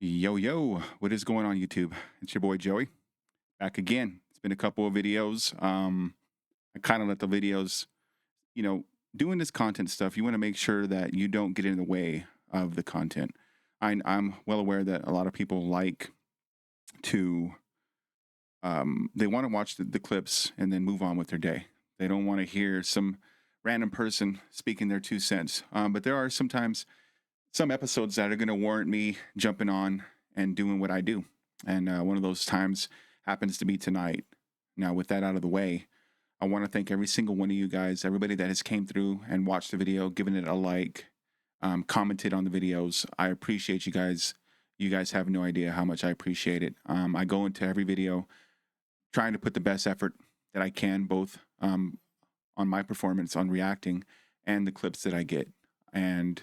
Yo, yo, what is going on YouTube? It's your boy Joey back again. It's been a couple of videos. I kind of let the videos, you know, doing this content stuff, you want to make sure that you don't get in the way of the content. I'm well aware that a lot of people like to, they want to watch the clips and then move on with their day. They don't want to hear some random person speaking their 2 cents. But there are sometimes some episodes that are going to warrant me jumping on and doing what I do. And one of those times happens to be tonight. Now, with that out of the way, I want to thank every single one of you guys, everybody that has came through and watched the video, given it a like, commented on the videos. I appreciate you guys. You guys have no idea how much I appreciate it. I go into every video trying to put the best effort that I can, both on my performance, on reacting, and the clips that I get. And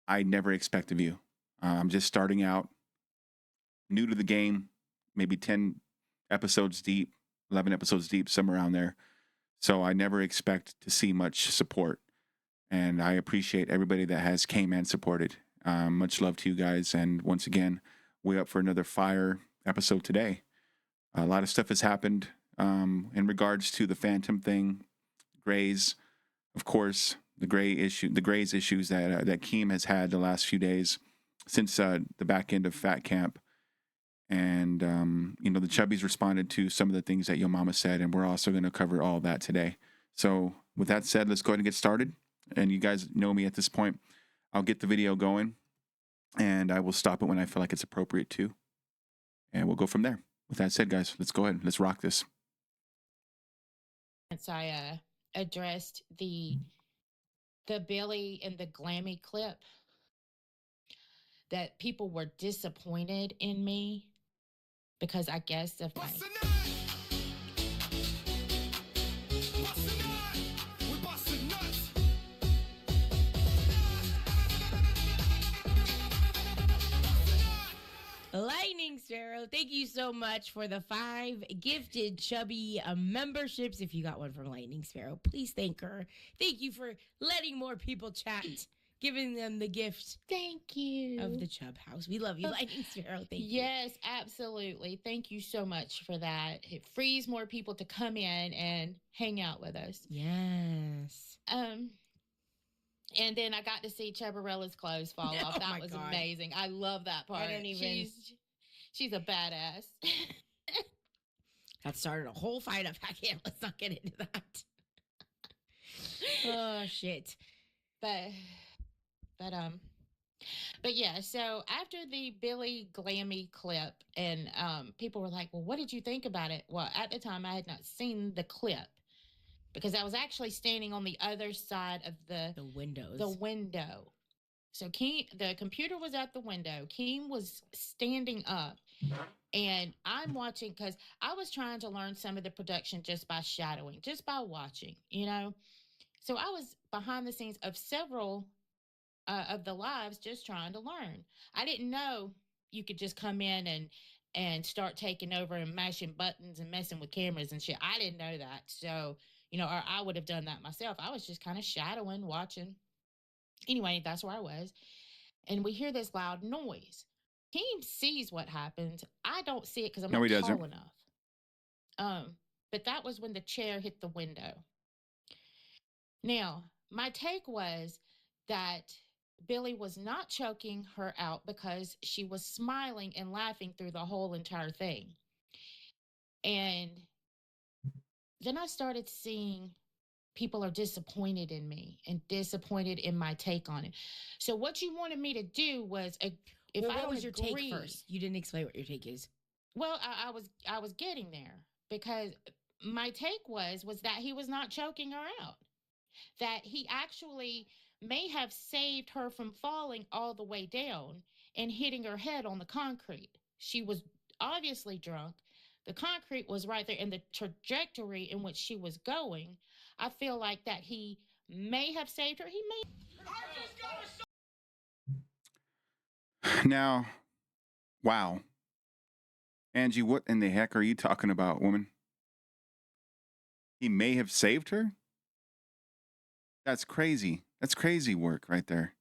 I never expect of you. I'm just starting out, new to the game, maybe 10 episodes deep, 11 episodes deep, somewhere around there. So I never expect to see much support. And I appreciate everybody that has came and supported. Much love to you guys. And once again, we're up for another fire episode today. A lot of stuff has happened in regards to the Phantom thing, Grays, of course, the Grays issues that Keem has had the last few days since the back end of Fat Camp. And, the Chubbies responded to some of the things that YoMama said, and we're also going to cover all that today. So with that said, let's go ahead and get started. And you guys know me at this point. I'll get the video going, and I will stop it when I feel like it's appropriate to. And we'll go from there. With that said, guys, let's go ahead. Let's rock this. Since I addressed the Billy and the Glammy clip, that people were disappointed in me because I guess of my Lightning Sparrow, thank you so much for the 5 gifted chubby memberships. If you got one from Lightning Sparrow, please thank her. Thank you for letting more people chat, giving them the gift. Thank you. Of the Chub House. We love you, Lightning Sparrow. Thank you. Yes, absolutely. Thank you so much for that. It frees more people to come in and hang out with us. Yes. And then I got to see Chubarella's clothes fall off. That was amazing. I love that part. I don't even. She's a badass. That started a whole fight up. I can't. Let's not get into that. Oh shit. But yeah, so after the Billy Glammy clip, and people were like, well, what did you think about it? Well, at the time, I had not seen the clip because I was actually standing on the other side of the windows. The window. So the computer was at the window. Keem was standing up, and I'm watching because I was trying to learn some of the production just by shadowing, just by watching, So I was behind the scenes of several of the lives just trying to learn. I didn't know you could just come in and start taking over and mashing buttons and messing with cameras and shit. I didn't know that. So, or I would have done that myself. I was just kind of shadowing, watching. Anyway, that's where I was. And we hear this loud noise. Keem sees what happens. I don't see it because I'm not tall enough. But that was when the chair hit the window. Now, my take was that Billy was not choking her out because she was smiling and laughing through the whole entire thing. And then I started seeing people are disappointed in me and disappointed in my take on it. So what you wanted me to do was, what was your take first? You didn't explain what your take is. Well, I was getting there because my take was that he was not choking her out, that he actually may have saved her from falling all the way down and hitting her head on the concrete. She was obviously drunk. The concrete was right there, and the trajectory in which she was going, I feel like that he may have saved her. He may. Now, wow. Angie, what in the heck are you talking about, woman? He may have saved her? That's crazy. That's crazy work right there.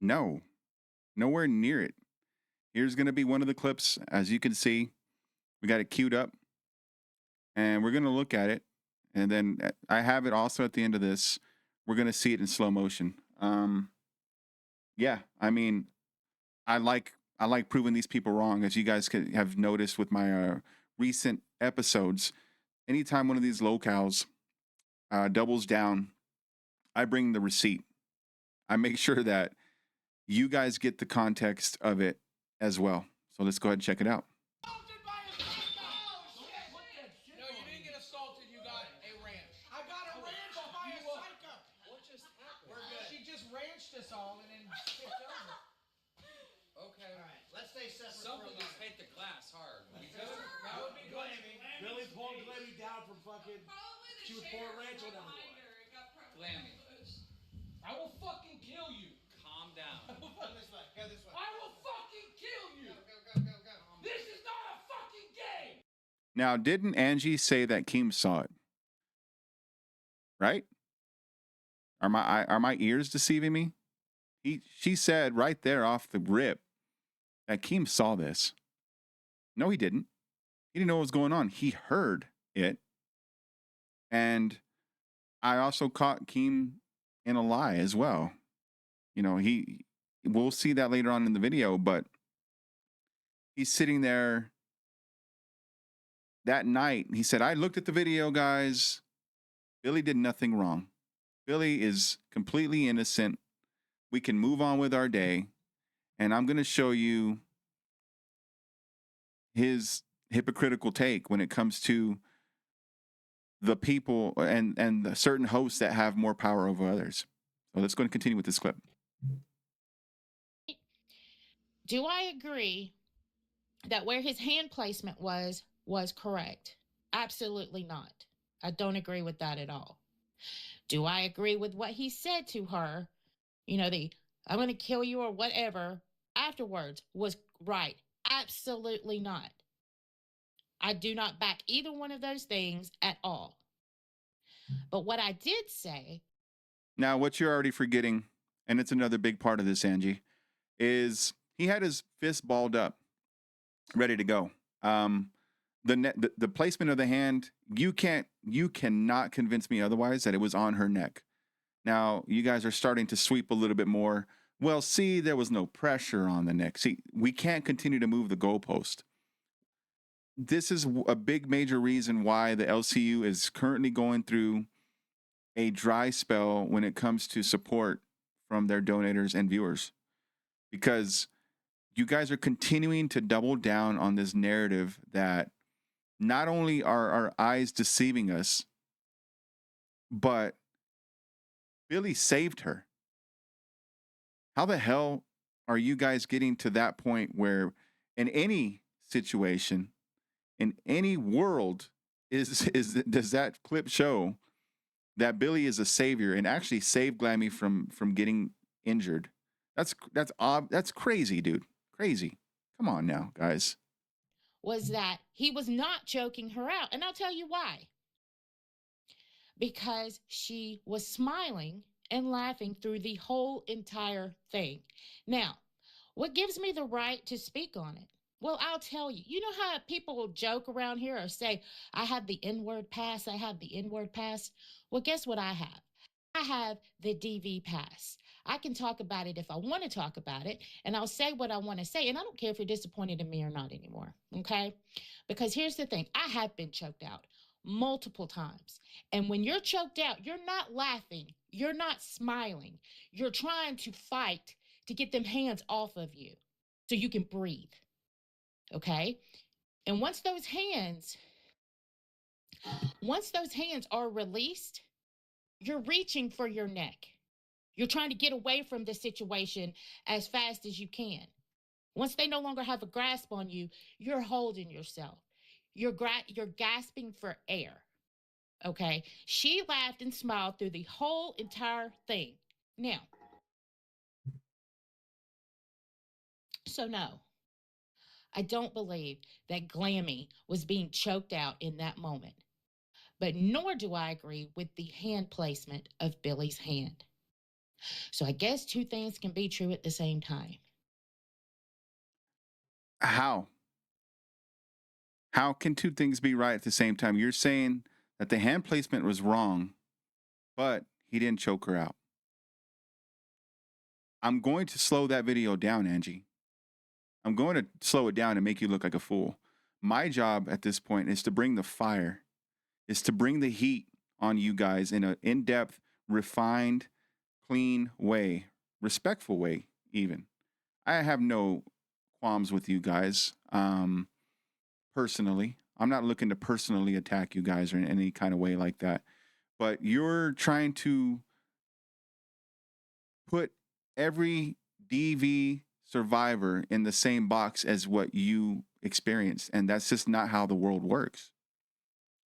No. Nowhere near it. Here's going to be one of the clips. As you can see, we got it queued up. And we're going to look at it. And then I have it also at the end of this. We're going to see it in slow motion. Yeah, I mean, I like proving these people wrong, as you guys have noticed with my recent episodes. Anytime one of these LOLCows doubles down, I bring the receipt. I make sure that you guys get the context of it as well. So let's go ahead and check it out. No, you didn't get assaulted. You got a ranch. I got a ranch by a psycho. What just happened? We're good. She just ranched us all and then skipped over. Okay. All right. Let's stay separate. Something just hit the glass hard. We good? That would be Glammy. Billy pulled Glammy down from fucking. She was pouring ranch on everyone. Glammy, I will fucking kill you. calm down. Go this way. Go this way. I will fucking kill you. Go. This is not a fucking game. Now, didn't Angie say that Keem saw it? Right? Are my ears deceiving me? She said right there off the rip that Keem saw this. No, he didn't. He didn't know what was going on. He heard it. And I also caught Keem in a lie as well. You know, we'll see that later on in the video, but he's sitting there that night. He said, I looked at the video, guys. Billy did nothing wrong. Billy is completely innocent. We can move on with our day. And I'm going to show you his hypocritical take when it comes to the people and the certain hosts that have more power over others. So let's go and continue with this clip. Do I agree that where his hand placement was correct? Absolutely not. I don't agree with that at all. Do I agree with what he said to her? You know, I'm going to kill you or whatever afterwards was right. Absolutely not. I do not back either one of those things at all. But what I did say. Now, what you're already forgetting, and it's another big part of this, Angie, is he had his fist balled up, ready to go. The placement of the hand, you cannot convince me otherwise that it was on her neck. Now, you guys are starting to sweep a little bit more. Well, see, there was no pressure on the neck. See, we can't continue to move the goalpost. This is a big major reason why the LCU is currently going through a dry spell when it comes to support from their donators and viewers. Because you guys are continuing to double down on this narrative that not only are our eyes deceiving us, but Billy saved her. How the hell are you guys getting to that point where in any situation, in any world, does that clip show that Billy is a savior and actually saved Glammy from getting injured? That's crazy, dude. Crazy. Come on now, guys. Was that he was not choking her out. And I'll tell you why. Because she was smiling and laughing through the whole entire thing. Now, what gives me the right to speak on it? Well, I'll tell you. You know how people will joke around here or say, I have the N-word pass, I have the N-word pass? Well, guess what I have? I have the DV pass. I can talk about it if I want to talk about it, and I'll say what I want to say, and I don't care if you're disappointed in me or not anymore, okay? Because here's the thing. I have been choked out multiple times, and when you're choked out, you're not laughing. You're not smiling. You're trying to fight to get them hands off of you so you can breathe, okay? And once those hands are released, you're reaching for your neck. You're trying to get away from the situation as fast as you can. Once they no longer have a grasp on you, you're holding yourself. You're gasping for air. Okay? She laughed and smiled through the whole entire thing. Now, so no, I don't believe that Glammy was being choked out in that moment. But nor do I agree with the hand placement of Billy's hand. So I guess two things can be true at the same time. How? How can two things be right at the same time? You're saying that the hand placement was wrong, but he didn't choke her out. I'm going to slow that video down, Angie. I'm going to slow it down and make you look like a fool. My job at this point is to bring the fire, is to bring the heat on you guys in an in-depth, refined, clean way, respectful way, even. I have no qualms with you guys. Personally, I'm not looking to personally attack you guys or in any kind of way like that. But you're trying to put every DV survivor in the same box as what you experienced. And that's just not how the world works.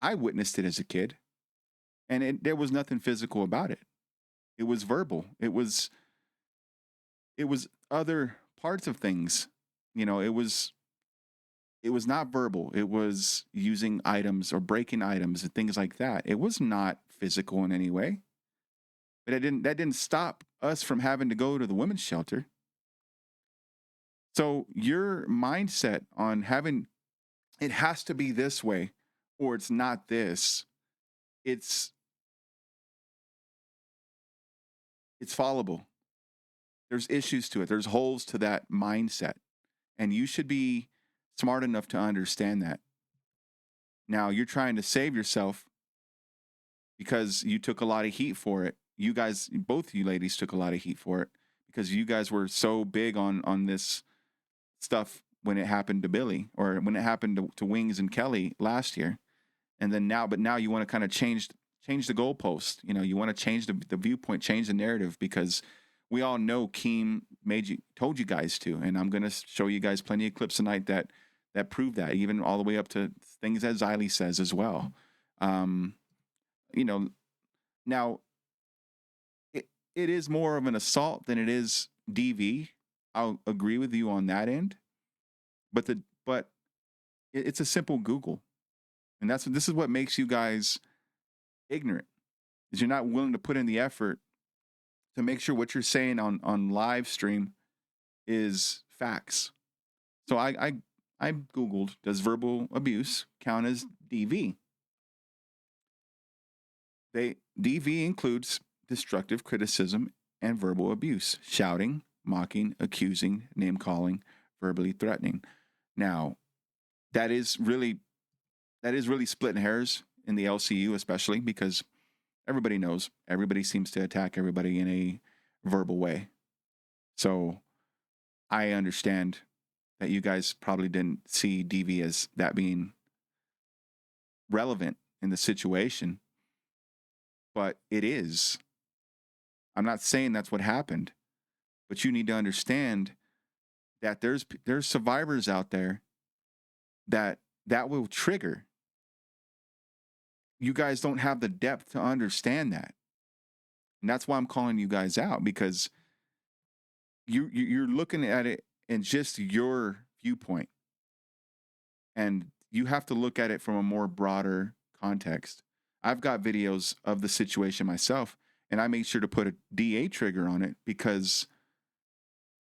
I witnessed it as a kid, and there was nothing physical about it. It was verbal. It was other parts of things. You know, it was not verbal. It was using items or breaking items and things like that. It was not physical in any way. But that didn't stop us from having to go to the women's shelter. So your mindset on having it has to be this way or it's not this. It's fallible. There's issues to it. There's holes to that mindset. And you should be smart enough to understand that. Now, you're trying to save yourself because you took a lot of heat for it. You guys, both you ladies took a lot of heat for it because you guys were so big on this stuff when it happened to Billy or when it happened to Wings and Kelly last year. And then now you want to kind of change the goalpost. You know, you want to change the viewpoint, change the narrative because we all know Keem told you guys to. And I'm going to show you guys plenty of clips tonight that prove that, even all the way up to things that Xylie says as well. You know, now it is more of an assault than it is DV. I'll agree with you on that end, but it's a simple Google, and this is what makes you guys ignorant, is you're not willing to put in the effort to make sure what you're saying on live stream is facts. So I Googled, does verbal abuse count as DV? DV includes destructive criticism and verbal abuse, shouting, mocking, accusing, name calling, verbally threatening. Now, that is really splitting hairs in the LCU, especially because everybody knows everybody seems to attack everybody in a verbal way. So I understand that you guys probably didn't see DV as that being relevant in the situation, but it is. I'm not saying that's what happened, but you need to understand that there's survivors out there that will trigger. You guys don't have the depth to understand that. And that's why I'm calling you guys out, because you're looking at it in just your viewpoint. And you have to look at it from a more broader context. I've got videos of the situation myself, and I made sure to put a DA trigger on it because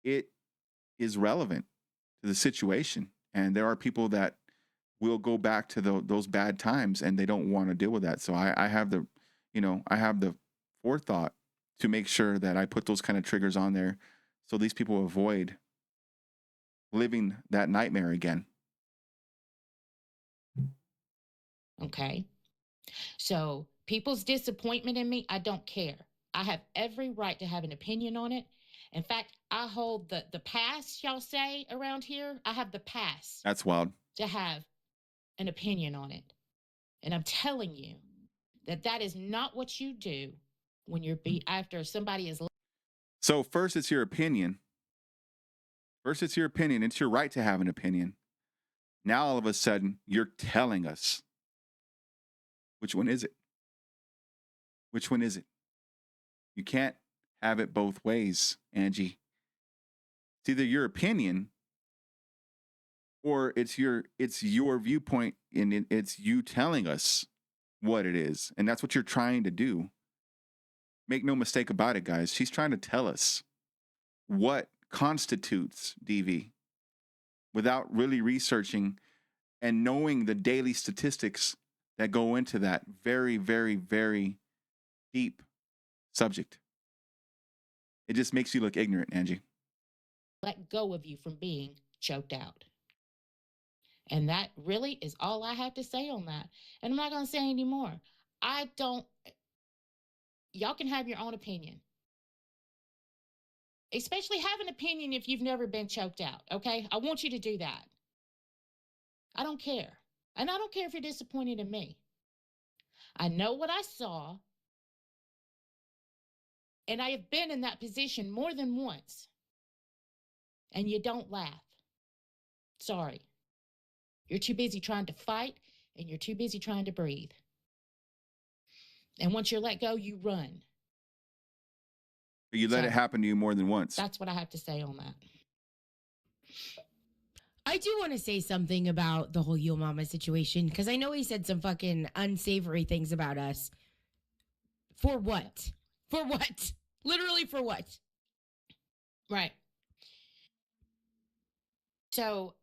it is relevant to the situation. And there are people that will go back to those bad times and they don't want to deal with that. So I have the forethought to make sure that I put those kind of triggers on there so these people avoid living that nightmare again. Okay. So people's disappointment in me, I don't care. I have every right to have an opinion on it. In fact, I hold the pass, y'all say around here. I have the pass That's wild. to have an opinion on it. And I'm telling you that is not what you do when you're after somebody is. So first it's your opinion. It's your right to have an opinion. Now all of a sudden you're telling us. Which one is it? Which one is it? You can't have it both ways, Angie. It's either your opinion or it's your viewpoint, and it's you telling us what it is. And that's what you're trying to do. Make no mistake about it, guys. She's trying to tell us what constitutes DV. without really researching and knowing the daily statistics that go into that very, very, very deep subject. It just makes you look ignorant, Angie. Let go of you from being choked out. And that really is all I have to say on that. And I'm not going to say any more. I don't, y'all can have your own opinion. Especially have an opinion if you've never been choked out, okay? I want you to do that. I don't care. And I don't care if you're disappointed in me. I know what I saw. And I have been in that position more than once. And you don't laugh. Sorry. You're too busy trying to fight and you're too busy trying to breathe. And once you're let go, you run. You let So, it happen to you more than once. That's what I have to say on that. I do want to say something about the whole YoMama situation because I know he said some fucking unsavory things about us. For what? For what? Literally for what? Right. So,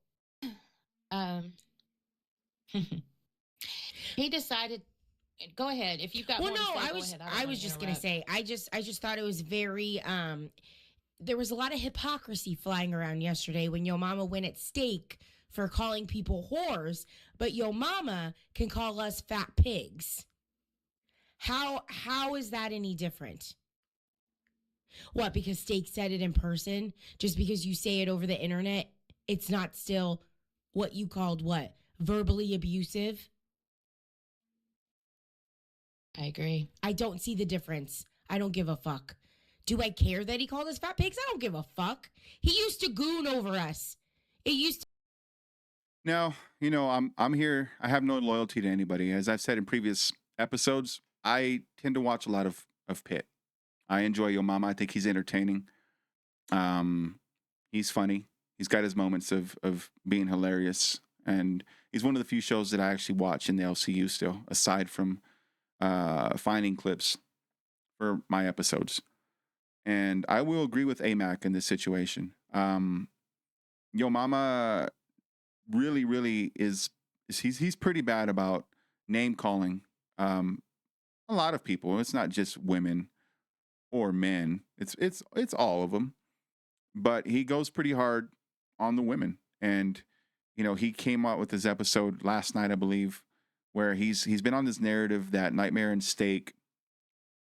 he decided. Go ahead. If you've got Well, more no, to say, I go was ahead. I was just gonna say I just thought it was very there was a lot of hypocrisy flying around yesterday when YoMama went at stake for calling people whores, but YoMama can call us fat pigs. How is that any different? What, because Steak said it in person? Just because you say it over the internet, it's not still what you called what? Verbally abusive? I agree. I don't see the difference. I don't give a fuck. Do I care that he called us fat pigs? I don't give a fuck. He used to goon over us. It used to. No, I'm here. I have no loyalty to anybody. As I've said in previous episodes, I tend to watch a lot of Pitt. I enjoy YoMama. I think he's entertaining. He's funny. He's got his moments of being hilarious, and he's one of the few shows that I actually watch in the LCU still, aside from finding clips for my episodes. And I will agree with AMAC in this situation. YoMama really, really he's pretty bad about name calling a lot of people. It's not just women or men. It's all of them. But he goes pretty hard on the women. And he came out with his episode last night, I believe, where he's been on this narrative that Nightmare and Steak,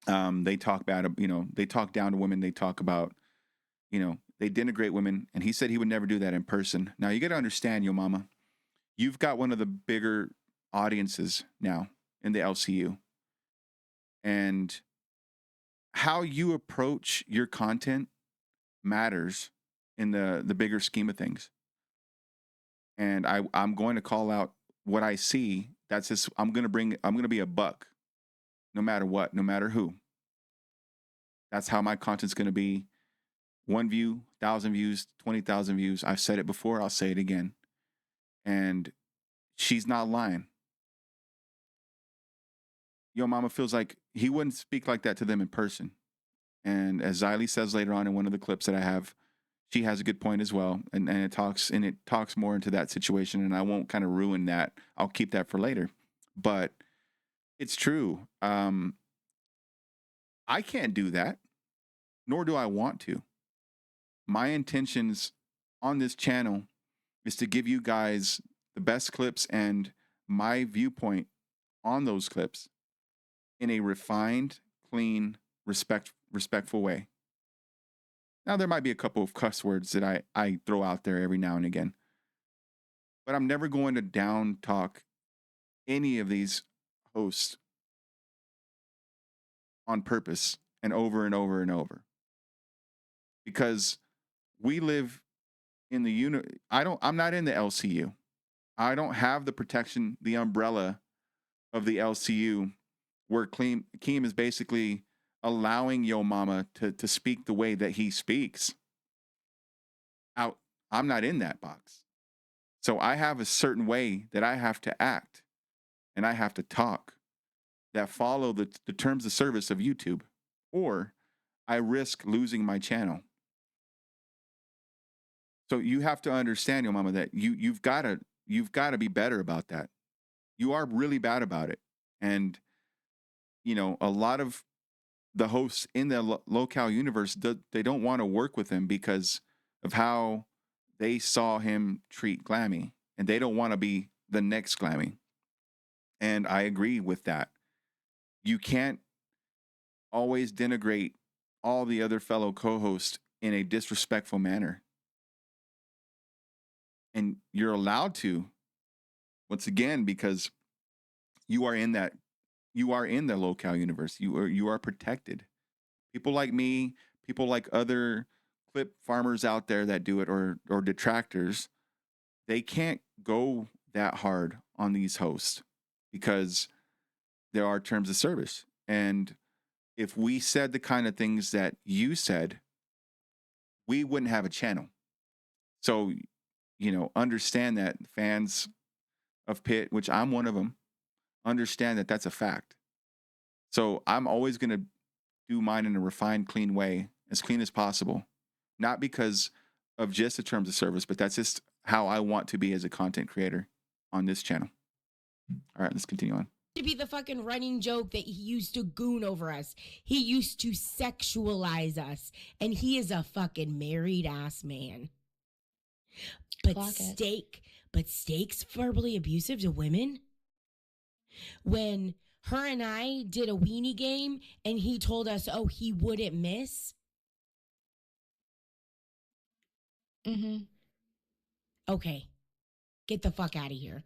they talk bad, they talk down to women. They talk about, they denigrate women. And he said he would never do that in person. Now you got to understand, YoMama, you've got one of the bigger audiences now in the LCU. And how you approach your content matters in the bigger scheme of things. And I'm going to call out what I see. That's just, I'm going to be a buck no matter what, no matter who. That's how my content's going to be. 1 view, 1,000 views, 20,000 views. I've said it before. I'll say it again. And she's not lying. YoMama feels like he wouldn't speak like that to them in person. And as Xylie says later on in one of the clips that I have, she has a good point as well. And it talks more into that situation. And I won't kind of ruin that. I'll keep that for later. But it's true. I can't do that, nor do I want to. My intentions on this channel is to give you guys the best clips and my viewpoint on those clips in a refined, clean, respectful way. Now, there might be a couple of cuss words that I throw out there every now and again, but I'm never going to down talk any of these hosts on purpose and over and over and over, because we live in the I'm not in the LCU. I don't have the protection, the umbrella of the LCU, where Keem is basically allowing YoMama to speak the way that he speaks. I'm not in that box. So I have a certain way that I have to act and I have to talk that follow the terms of service of YouTube, or I risk losing my channel. So you have to understand, YoMama, that you've got to be better about that. You are really bad about it. And a lot of the hosts in the LoLCow universe, they don't want to work with him because of how they saw him treat Glammy, and they don't want to be the next Glammy. And I agree with that. You can't always denigrate all the other fellow co-hosts in a disrespectful manner. And you're allowed to, once again, because you are in the LoLCow universe. You are protected. People like me, people like other clip farmers out there that do it, or detractors, they can't go that hard on these hosts because there are terms of service. And if we said the kind of things that you said, we wouldn't have a channel. So, understand that fans of Pitt, which I'm one of them, understand that that's a fact. So I'm always going to do mine in a refined, clean way, as clean as possible. Not because of just the terms of service, but that's just how I want to be as a content creator on this channel. All right, let's continue on. To be the fucking running joke that he used to goon over us. He used to sexualize us. And he is a fucking married ass man. But Clock it. Steak's verbally abusive to women. When her and I did a weenie game and he told us, oh, he wouldn't miss. Mm-hmm. Okay. Get the fuck out of here.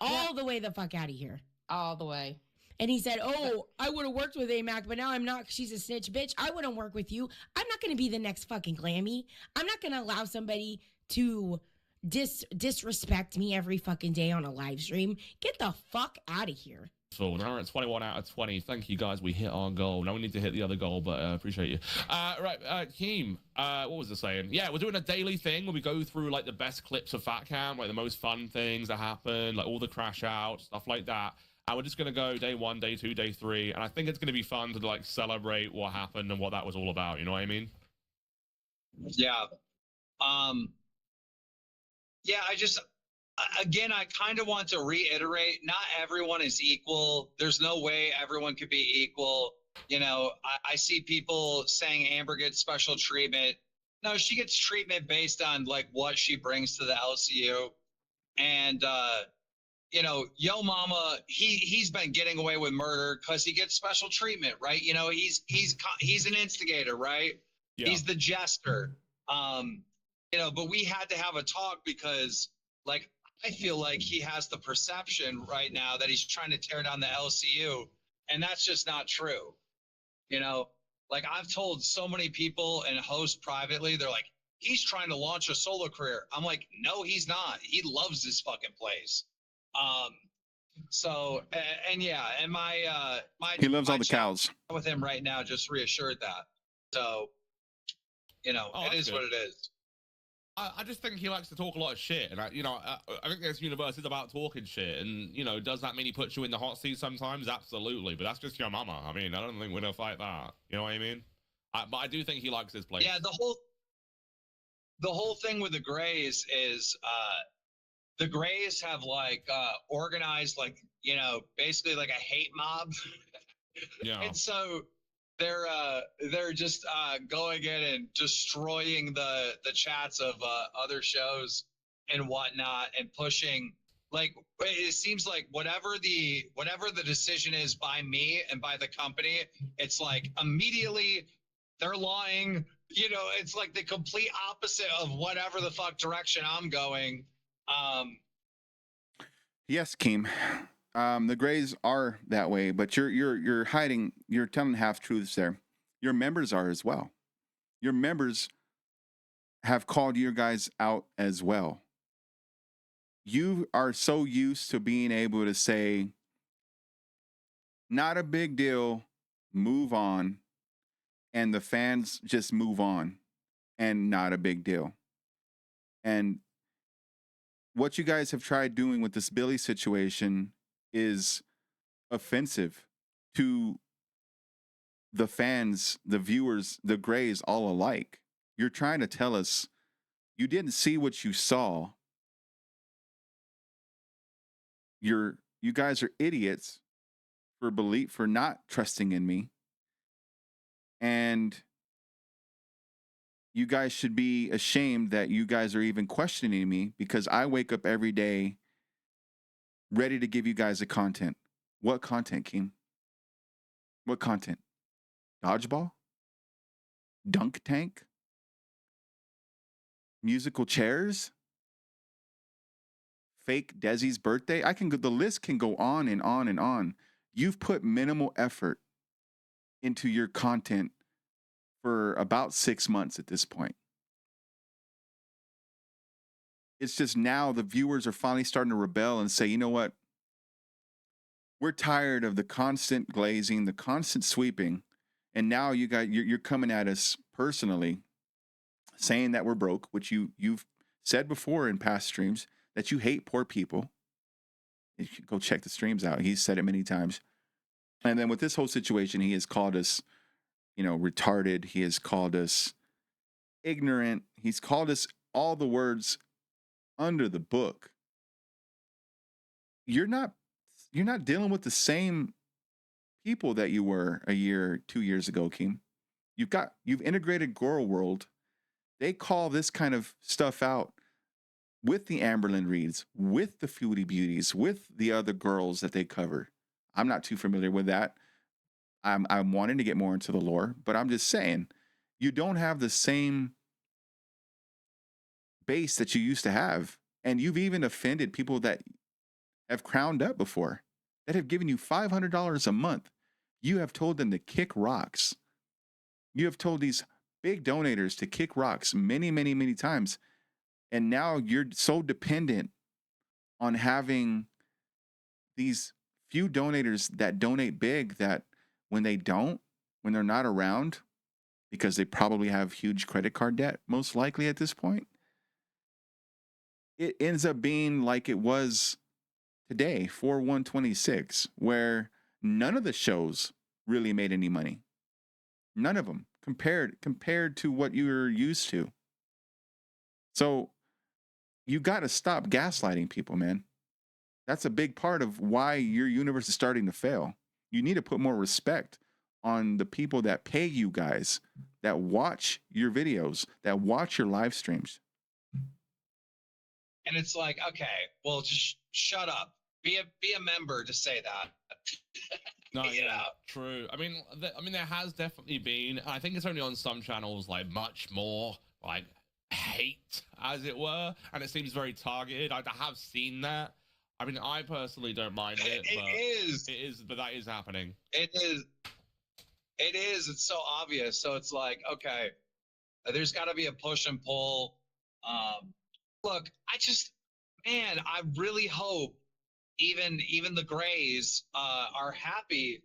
All the way the fuck out of here. All the way. And he said, oh, I would have worked with AMAC, but now I'm not. She's a snitch, bitch. I wouldn't work with you. I'm not going to be the next fucking Glammy. I'm not going to allow somebody to disrespect me every fucking day on a live stream. Get the fuck out of here. So now we're at 21 out of 20. Thank you, guys. We hit our goal. Now we need to hit the other goal, but appreciate you. Right, Keem, what was I saying? Yeah, we're doing a daily thing where we go through like the best clips of Fat Cam, like the most fun things that happen, like all the crash out, stuff like that. And we're just going to go day 1, day 2, day 3. And I think it's going to be fun to like celebrate what happened and what that was all about. You know what I mean? Yeah. Yeah, again, I kind of want to reiterate, not everyone is equal. There's no way everyone could be equal. I see people saying Amber gets special treatment. No, she gets treatment based on like what she brings to the LCU. And, YoMama, he's been getting away with murder because he gets special treatment, right? He's an instigator, right? Yeah. He's the jester. But we had to have a talk because, like, I feel like he has the perception right now that he's trying to tear down the LCU, and that's just not true. Like I've told so many people and hosts privately, they're like, he's trying to launch a solo career. I'm like, no, he's not. He loves this fucking place. So, and yeah, and my he loves all the cows with him right now just reassured that. So, it is what it is. I just think he likes to talk a lot of shit, and I think this universe is about talking shit, and does that mean he puts you in the hot seat sometimes? Absolutely, but that's just YoMama. I mean, I don't think we're gonna fight that. You know what I mean? But I do think he likes his place. Yeah, the whole thing with the Greys is the Greys have like organized like basically like a hate mob. Yeah, and so they're just going in and destroying the chats of other shows and whatnot, and pushing, like, it seems like whatever the decision is by me and by the company, it's like immediately they're lying. It's like the complete opposite of whatever the fuck direction I'm going. Yes, Keem. The Greys are that way, but you're hiding. You're telling half truths there. Your members are as well. Your members have called you guys out as well. You are so used to being able to say, "Not a big deal, move on," and the fans just move on, and not a big deal. And what you guys have tried doing with this Billy situation is offensive to the fans, the viewers, the Greys all alike. You're trying to tell us You didn't see what you saw. You guys are idiots for not trusting in me. And you guys should be ashamed that you guys are even questioning me, because I wake up every day ready to give you guys the content. What content, Keem? What content? Dodgeball? Dunk tank? Musical chairs? Fake Desi's birthday? The list can go on and on and on. You've put minimal effort into your content for about 6 months at this point. It's just now the viewers are finally starting to rebel and say, you know what? We're tired of the constant glazing, the constant sweeping, and now you're coming at us personally, saying that we're broke, which you've said before in past streams, that you hate poor people. You should go check the streams out. He's said it many times. And then with this whole situation, he has called us, retarded. He has called us ignorant. He's called us all the words under the book. You're not dealing with the same people that you were a year, 2 years ago, Keem. You've integrated Girl World. They call this kind of stuff out with the Amberlyn Reeds, with the Foodie Beauties, with the other girls that they cover. I'm not too familiar with that. I'm wanting to get more into the lore, but I'm just saying, you don't have the same base that you used to have. And you've even offended people that have crowned up before, that have given you $500 a month. You have told them to kick rocks. You have told these big donators to kick rocks many, many, many times. And now you're so dependent on having these few donators that donate big, that when they're not around, because they probably have huge credit card debt, most likely at this point, it ends up being like it was today, 4/1/26, where none of the shows really made any money. None of them compared to what you were used to. So you got to stop gaslighting people, man. That's a big part of why your universe is starting to fail. You need to put more respect on the people that pay you guys, that watch your videos, that watch your live streams. And it's like, okay, well, just shut up. Be a member to say that. No, yeah, true. I mean, there has definitely been. I think it's only on some channels like much more like hate, as it were, and it seems very targeted. I have seen that. I mean, I personally don't mind it. But that is happening. It is. It's so obvious. So it's like, okay, there's got to be a push and pull. Look, I really hope even the Greys are happy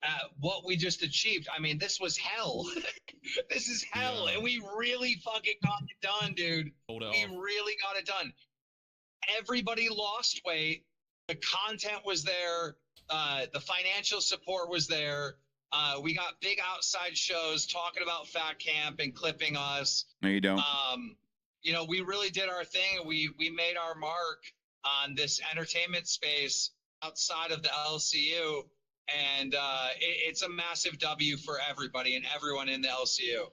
at what we just achieved. I mean, this was hell. This is hell, and we really fucking got it done, dude. We really got it done. Everybody lost weight. The content was there. The financial support was there. We got big outside shows talking about Fat Camp and clipping us. No, you don't. We really did our thing. We made our mark on this entertainment space outside of the LCU, and it's a massive W for everybody and everyone in the LCU.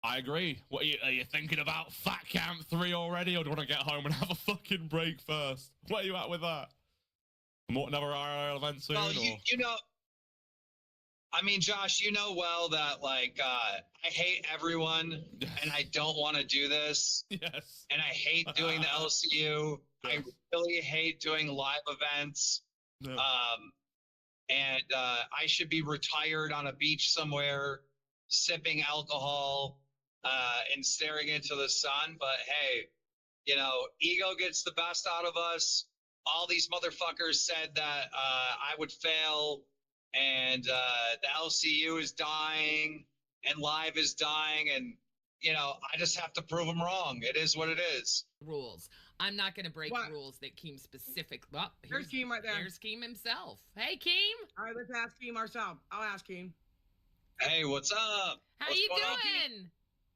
I agree. What are you thinking about Fat Camp 3 already, or do you want to get home and have a fucking break first? Where are you at with that? Another IRL event soon? Well, I mean, Josh, you know well that, like, I hate everyone, and I don't want to do this. Yes. And I hate doing the LCU. Yes. I really hate doing live events. No. And I should be retired on a beach somewhere, sipping alcohol, and staring into the sun. But hey, ego gets the best out of us. All these motherfuckers said that I would fail, and the LCU is dying, and live is dying, and I just have to prove them wrong. It is what it is. Rules. I'm not going to break rules that Keem specific. Well, here's Keem right there. Here's Keem himself. Hey, Keem. All right, let's ask Keem ourselves. I'll ask Keem. Hey, what's up? How you doing?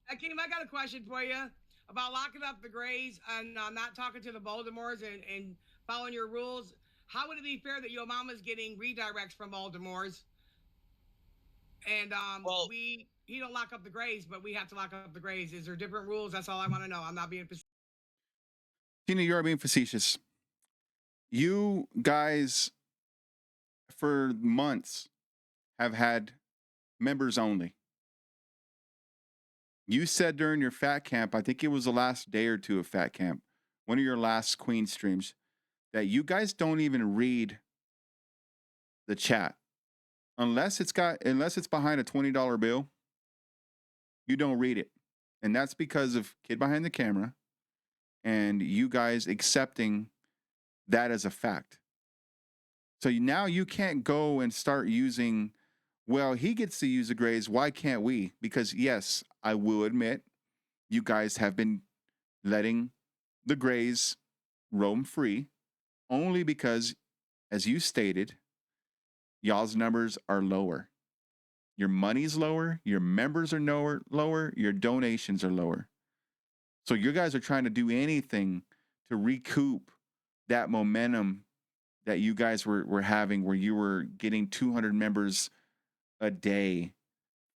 Hey, Keem, I got a question for you. about locking up the Greys and not talking to the Voldemorts and following your rules. How would it be fair that YoMama's getting redirects from Voldemorts? And he don't lock up the Greys, but we have to lock up the Greys. Is there different rules? That's all I want to know. I'm not being facetious. Tina, you are being facetious. You guys, for months, have had members only. You said during your Fat Camp, I think it was the last day or two of Fat Camp, one of your last Queen streams, that you guys don't even read the chat. Unless it's behind a $20 bill, you don't read it. And that's because of Kid Behind the Camera and you guys accepting that as a fact. So now you can't go and start using, well, he gets to use the Greys, why can't we? Because yes, I will admit, you guys have been letting the Greys roam free only because, as you stated, y'all's numbers are lower. Your money's lower, your members are lower, your donations are lower. So you guys are trying to do anything to recoup that momentum that you guys were having, where you were getting 200 members a day,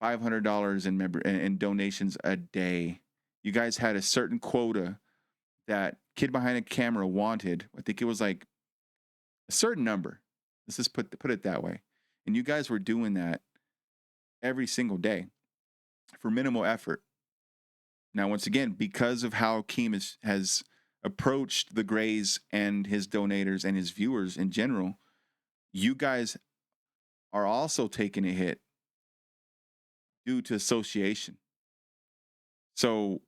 $500 in donations a day. You guys had a certain quota that Kid Behind the Camera wanted. I think it was like a certain number. Let's just put it that way. And you guys were doing that every single day for minimal effort. Now, once again, because of how Keem has approached the Greys and his donators and his viewers in general, you guys are also taking a hit due to association. So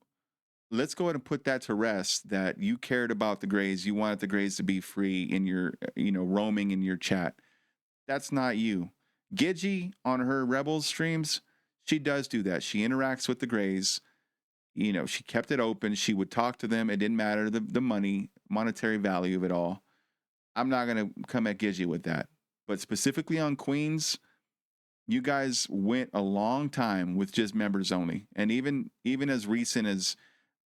let's go ahead and put that to rest, that you cared about the Greys. You wanted the Greys to be free in your, roaming in your chat. That's not you. Gidgy on her Rebels streams, she does do that. She interacts with the Greys. She kept it open. She would talk to them. It didn't matter the monetary value of it all. I'm not going to come at Gidgy with that. But specifically on Queens, you guys went a long time with just members only. And even as recent as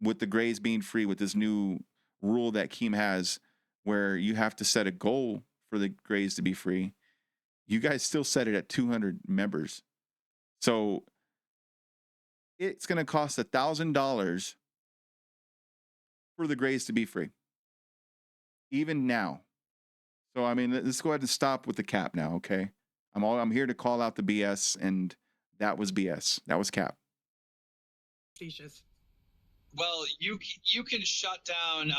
with the Greys being free, with this new rule that Keem has, where you have to set a goal for the Greys to be free, you guys still set it at 200 members. So it's going to cost $1,000 for the Greys to be free, even now. So, let's go ahead and stop with the cap now, okay? I'm here to call out the BS, and that was BS. That was cap. Well, you can shut down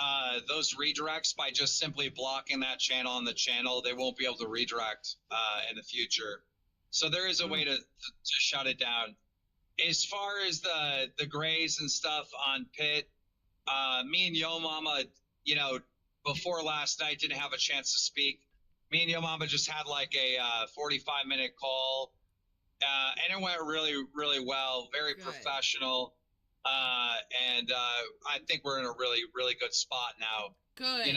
those redirects by just simply blocking that channel on the channel. They won't be able to redirect in the future. So there is a way to shut it down. As far as the Greys and stuff on Pit, me and YoMama, before last night didn't have a chance to speak. Me and YoMama just had like a 45-minute call, and it went really, really well. Very professional, and I think we're in a really, really good spot now. Good.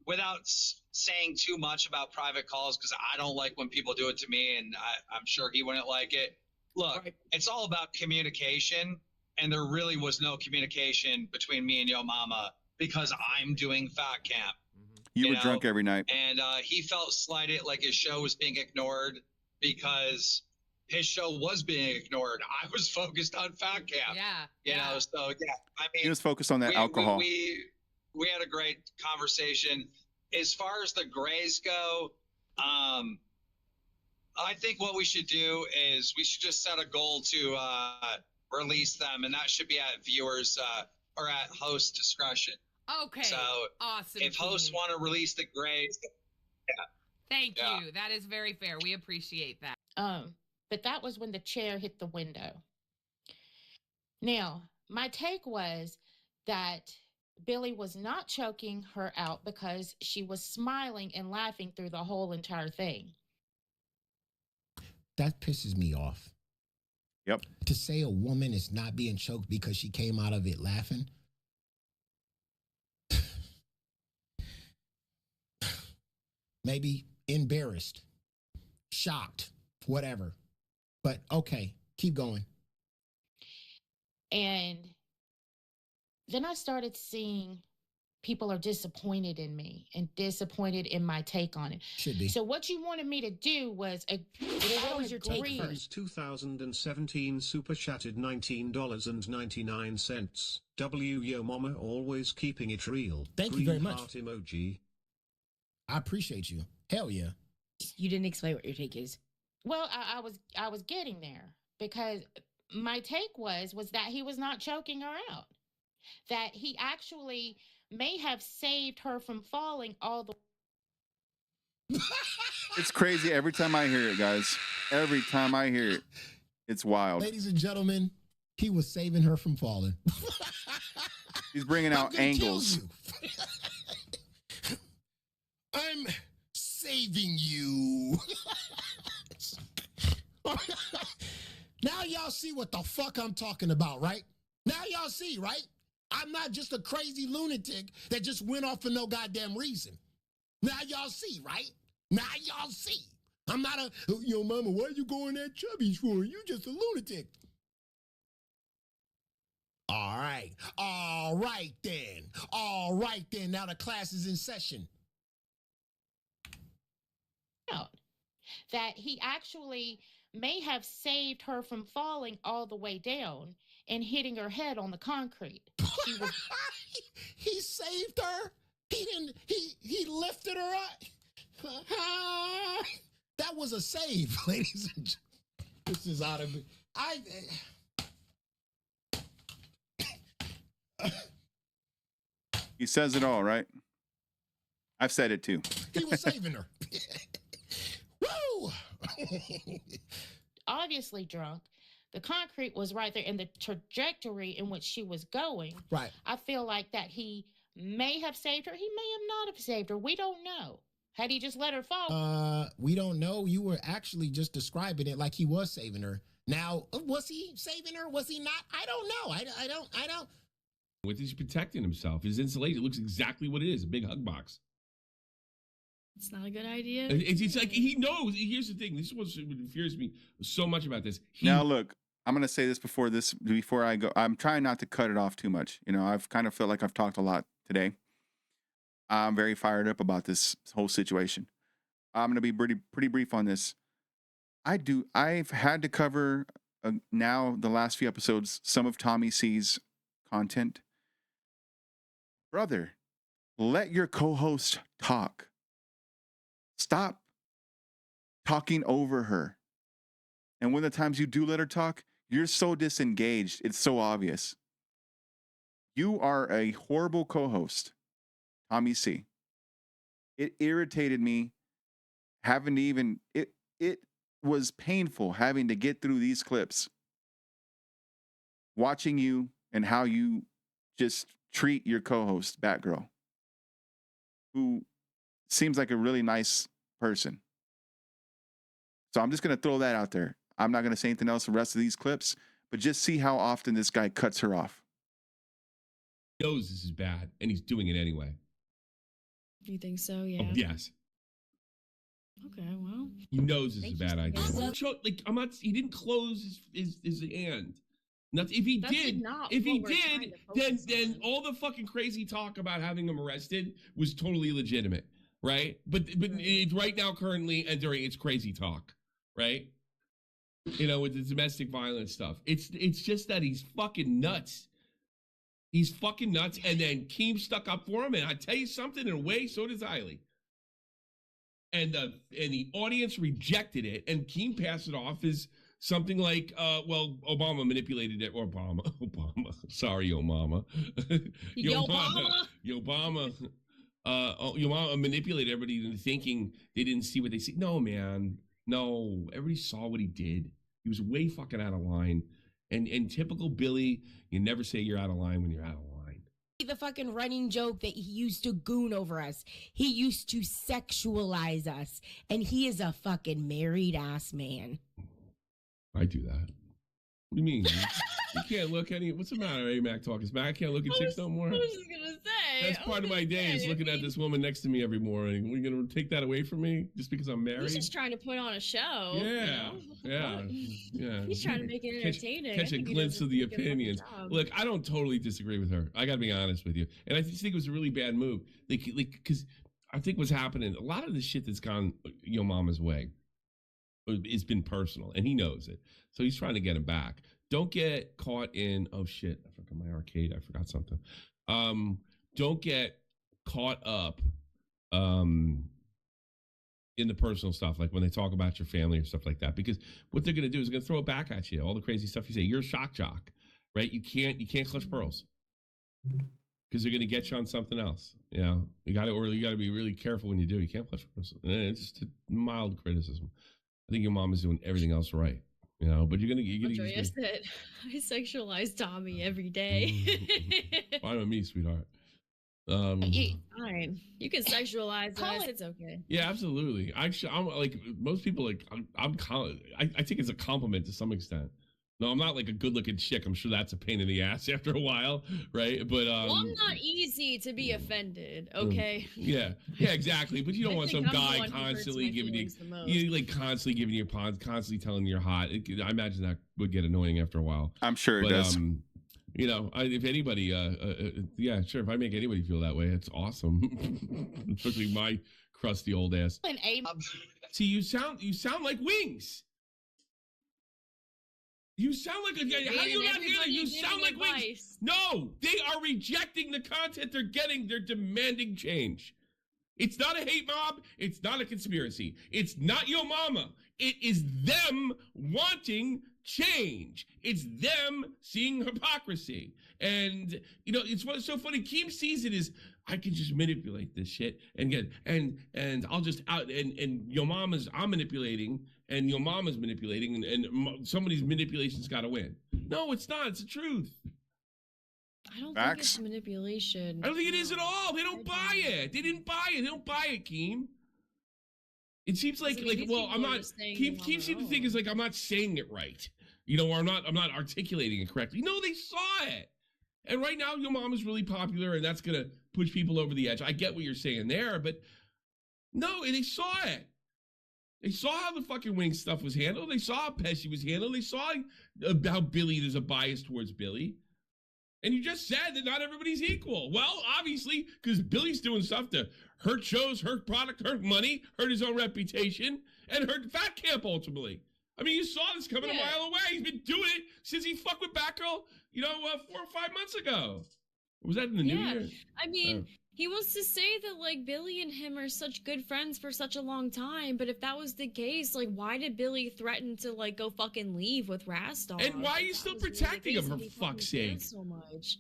Without saying too much about private calls, because I don't like when people do it to me, and I'm sure he wouldn't like it. Look, It's all about communication, and there really was no communication between me and YoMama because I'm doing Fat Camp. You were drunk every night. And he felt slighted, like his show was being ignored because his show was being ignored. I was focused on Fat Camp. Yeah. So yeah, he was focused on that alcohol. We had a great conversation. As far as the Greys go, I think what we should do is we should just set a goal to release them, and that should be at viewers or at host discretion. Okay. So awesome. If hosts want to release the Greys, Thank you. That is very fair. We appreciate that. But that was when the chair hit the window. Now, my take was that Billy was not choking her out because she was smiling and laughing through the whole entire thing. That pisses me off. Yep. To say a woman is not being choked because she came out of it laughing. Maybe embarrassed, shocked, whatever. But okay, keep going. And then I started seeing people are disappointed in me and disappointed in my take on it. Should be. So what you wanted me to do was, what was your take agree. first? 2017 super chatted $19.99. YoMama always keeping it real. Thank you very Green much. Heart emoji. I appreciate you. Hell yeah. You didn't explain what your take is. Well, I was getting there because my take was that he was not choking her out. That he actually may have saved her from falling all the It's crazy every time I hear it, guys. Every time I hear it, it's wild. Ladies and gentlemen, he was saving her from falling. He's bringing out angles. I'm saving you. Now y'all see what the fuck I'm talking about, right? Now y'all see, right? I'm not just a crazy lunatic that just went off for no goddamn reason. Now y'all see, right? Now y'all see. I'm not a, yo, mama, why you going that chubby for? You just a lunatic. All right then. Now the class is in session. That he actually may have saved her from falling all the way down and hitting her head on the concrete. She was He saved her. He lifted her up. That was a save, ladies and gentlemen. This is out of me. He says it all, right? I've said it too. He was saving her. Woo! obviously drunk. The concrete was right there, and the trajectory in which she was going. Right. I feel like that he may have saved her. He may have not have saved her. We don't know. Had he just let her fall? We don't know. You were actually just describing it like he was saving her. Now, was he saving her? Was he not? I don't know. I don't. With he's protecting himself. His insulation looks exactly what it is, a big hug box. It's not a good idea. It's like he knows. Here's the thing. This is what fears me so much about this. Now, look, I'm going to say this before I go. I'm trying not to cut it off too much. You know, I've kind of felt like I've talked a lot today. I'm very fired up about this whole situation. I'm going to be pretty brief on this. I've had to cover now the last few episodes, some of TommyC's content. Brother, let your co-host talk. Stop talking over her. And when the times you do let her talk, you're so disengaged. It's so obvious. You are a horrible co-host, TommyC. It irritated me having to even, it was painful having to get through these clips, watching you and how you just treat your co-host, Batgirl, who seems like a really nice person. So I'm just going to throw that out there. I'm not going to say anything else the rest of these clips, but just see how often this guy cuts her off. He knows this is bad, and he's doing it anyway. Do you think so? Yeah. Oh, yes. Okay, well. He knows this is a bad idea. He didn't close his hand. If he did, then all the fucking crazy talk about having him arrested was totally legitimate, right? But right now, currently, and during it's crazy talk, right? You know, with the domestic violence stuff. It's just that he's fucking nuts. He's fucking nuts, and then Keem stuck up for him, and I tell you something, in a way, so does Xylie. And the audience rejected it, and Keem passed it off as something like, Obama manipulated it. Obama. Sorry, YoMama. YoMama manipulated everybody into thinking they didn't see what they see. No, man. No. Everybody saw what he did. He was way fucking out of line. And typical Billy, you never say you're out of line when you're out of line. The fucking running joke that he used to goon over us. He used to sexualize us. And he is a fucking married ass man. I do that. What do you mean? You can't look any. What's the matter, AMAC talking? I can't look at chicks no more. I was just gonna say. That's part of my day is looking at this woman next to me every morning. We're gonna take that away from me just because I'm married? He's just trying to put on a show. Yeah, yeah. He's trying to make it entertaining. Catch a glimpse of the opinions. Look, I don't totally disagree with her. I got to be honest with you, and I just think it was a really bad move. Like, because I think what's happening, a lot of the shit that's gone YoMama's way, it's been personal, and he knows it. So he's trying to get him back. Don't get caught in, oh shit, I forgot my arcade. I forgot something. Don't get caught up in the personal stuff, like when they talk about your family or stuff like that, because what they're going to do is they're going to throw it back at you. All the crazy stuff you say. You're a shock jock, right? You can't clutch pearls because they're going to get you on something else. You know, you got to be really careful when you do. You can't clutch pearls. It's just a mild criticism. I think your mom is doing everything else right. You know, but you're gonna. I said, I sexualize Tommy every day. Fine with me, sweetheart. Fine. You can sexualize us. It's okay. Yeah, absolutely. I'm like most people. Like I think it's a compliment to some extent. No, I'm not like a good-looking chick. I'm sure that's a pain in the ass after a while, right? But well, I'm not easy to be offended. Okay. Yeah, exactly. But you don't want some guy constantly giving you, constantly giving you pawns, constantly telling you you're hot. I imagine that would get annoying after a while. I'm sure it does. You know, if anybody, yeah, sure. If I make anybody feel that way, it's awesome. Especially my crusty old ass. See, you sound like Wings. You sound like how do you not hear that? You sound like Wings. No, they are rejecting the content they're getting. They're demanding change. It's not a hate mob. It's not a conspiracy. It's not YoMama. It is them wanting change. It's them seeing hypocrisy. And, you know, it's what's so funny. Keem sees it as, I can just manipulate this shit and get, and I'll just out, and YoMama's, I'm manipulating, and YoMama's manipulating, and somebody's manipulation's got to win. No, it's not. It's the truth. I don't think it's manipulation. I don't think it is at all. They don't buy it. They didn't buy it. They don't buy it, Keem. It seems like well, I'm not. Keem seems to think is like I'm not saying it right. You know, or I'm not articulating it correctly. No, they saw it. And right now, YoMama's really popular, and that's gonna push people over the edge. I get what you're saying there, but no, they saw it. They saw how the fucking Wing stuff was handled. They saw how Pesci was handled. They saw how Billy, there's a bias towards Billy. And you just said that not everybody's equal. Well, obviously, because Billy's doing stuff to hurt shows, hurt product, hurt money, hurt his own reputation, and hurt Fat Camp ultimately. I mean, you saw this coming a mile away. He's been doing it since he fucked with Batgirl, 4 or 5 months ago. Was that in the new year? I mean, he wants to say that, like, Billy and him are such good friends for such a long time, but if that was the case, like, why did Billy threaten to, like, go fucking leave with Rasdog? And why are you still protecting him, for fuck's sake? So much.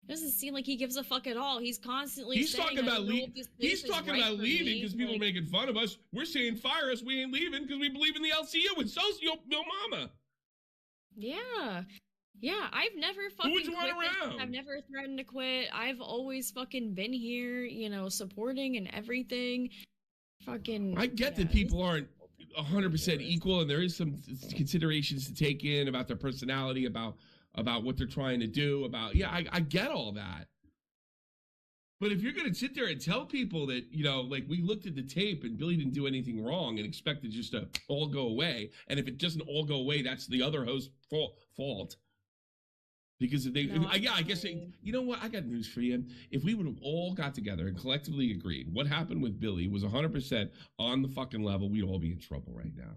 It doesn't seem like he gives a fuck at all. He's constantly He's talking about leaving because people are making fun of us. We're saying fire us. We ain't leaving because we believe in the LCU and so's YoMama. Yeah. Yeah, I've never fucking quit. I've never threatened to quit. I've always fucking been here, supporting and everything. Fucking. I get that people aren't 100% equal, and there is some considerations to take in about their personality, about what they're trying to do, I get all that. But if you're going to sit there and tell people that, like we looked at the tape and Billy didn't do anything wrong and expect it just to all go away, and if it doesn't all go away, that's the other host's fault. Because if they, I guess you know what? I got news for you. If we would have all got together and collectively agreed what happened with Billy was 100% on the fucking level, we'd all be in trouble right now.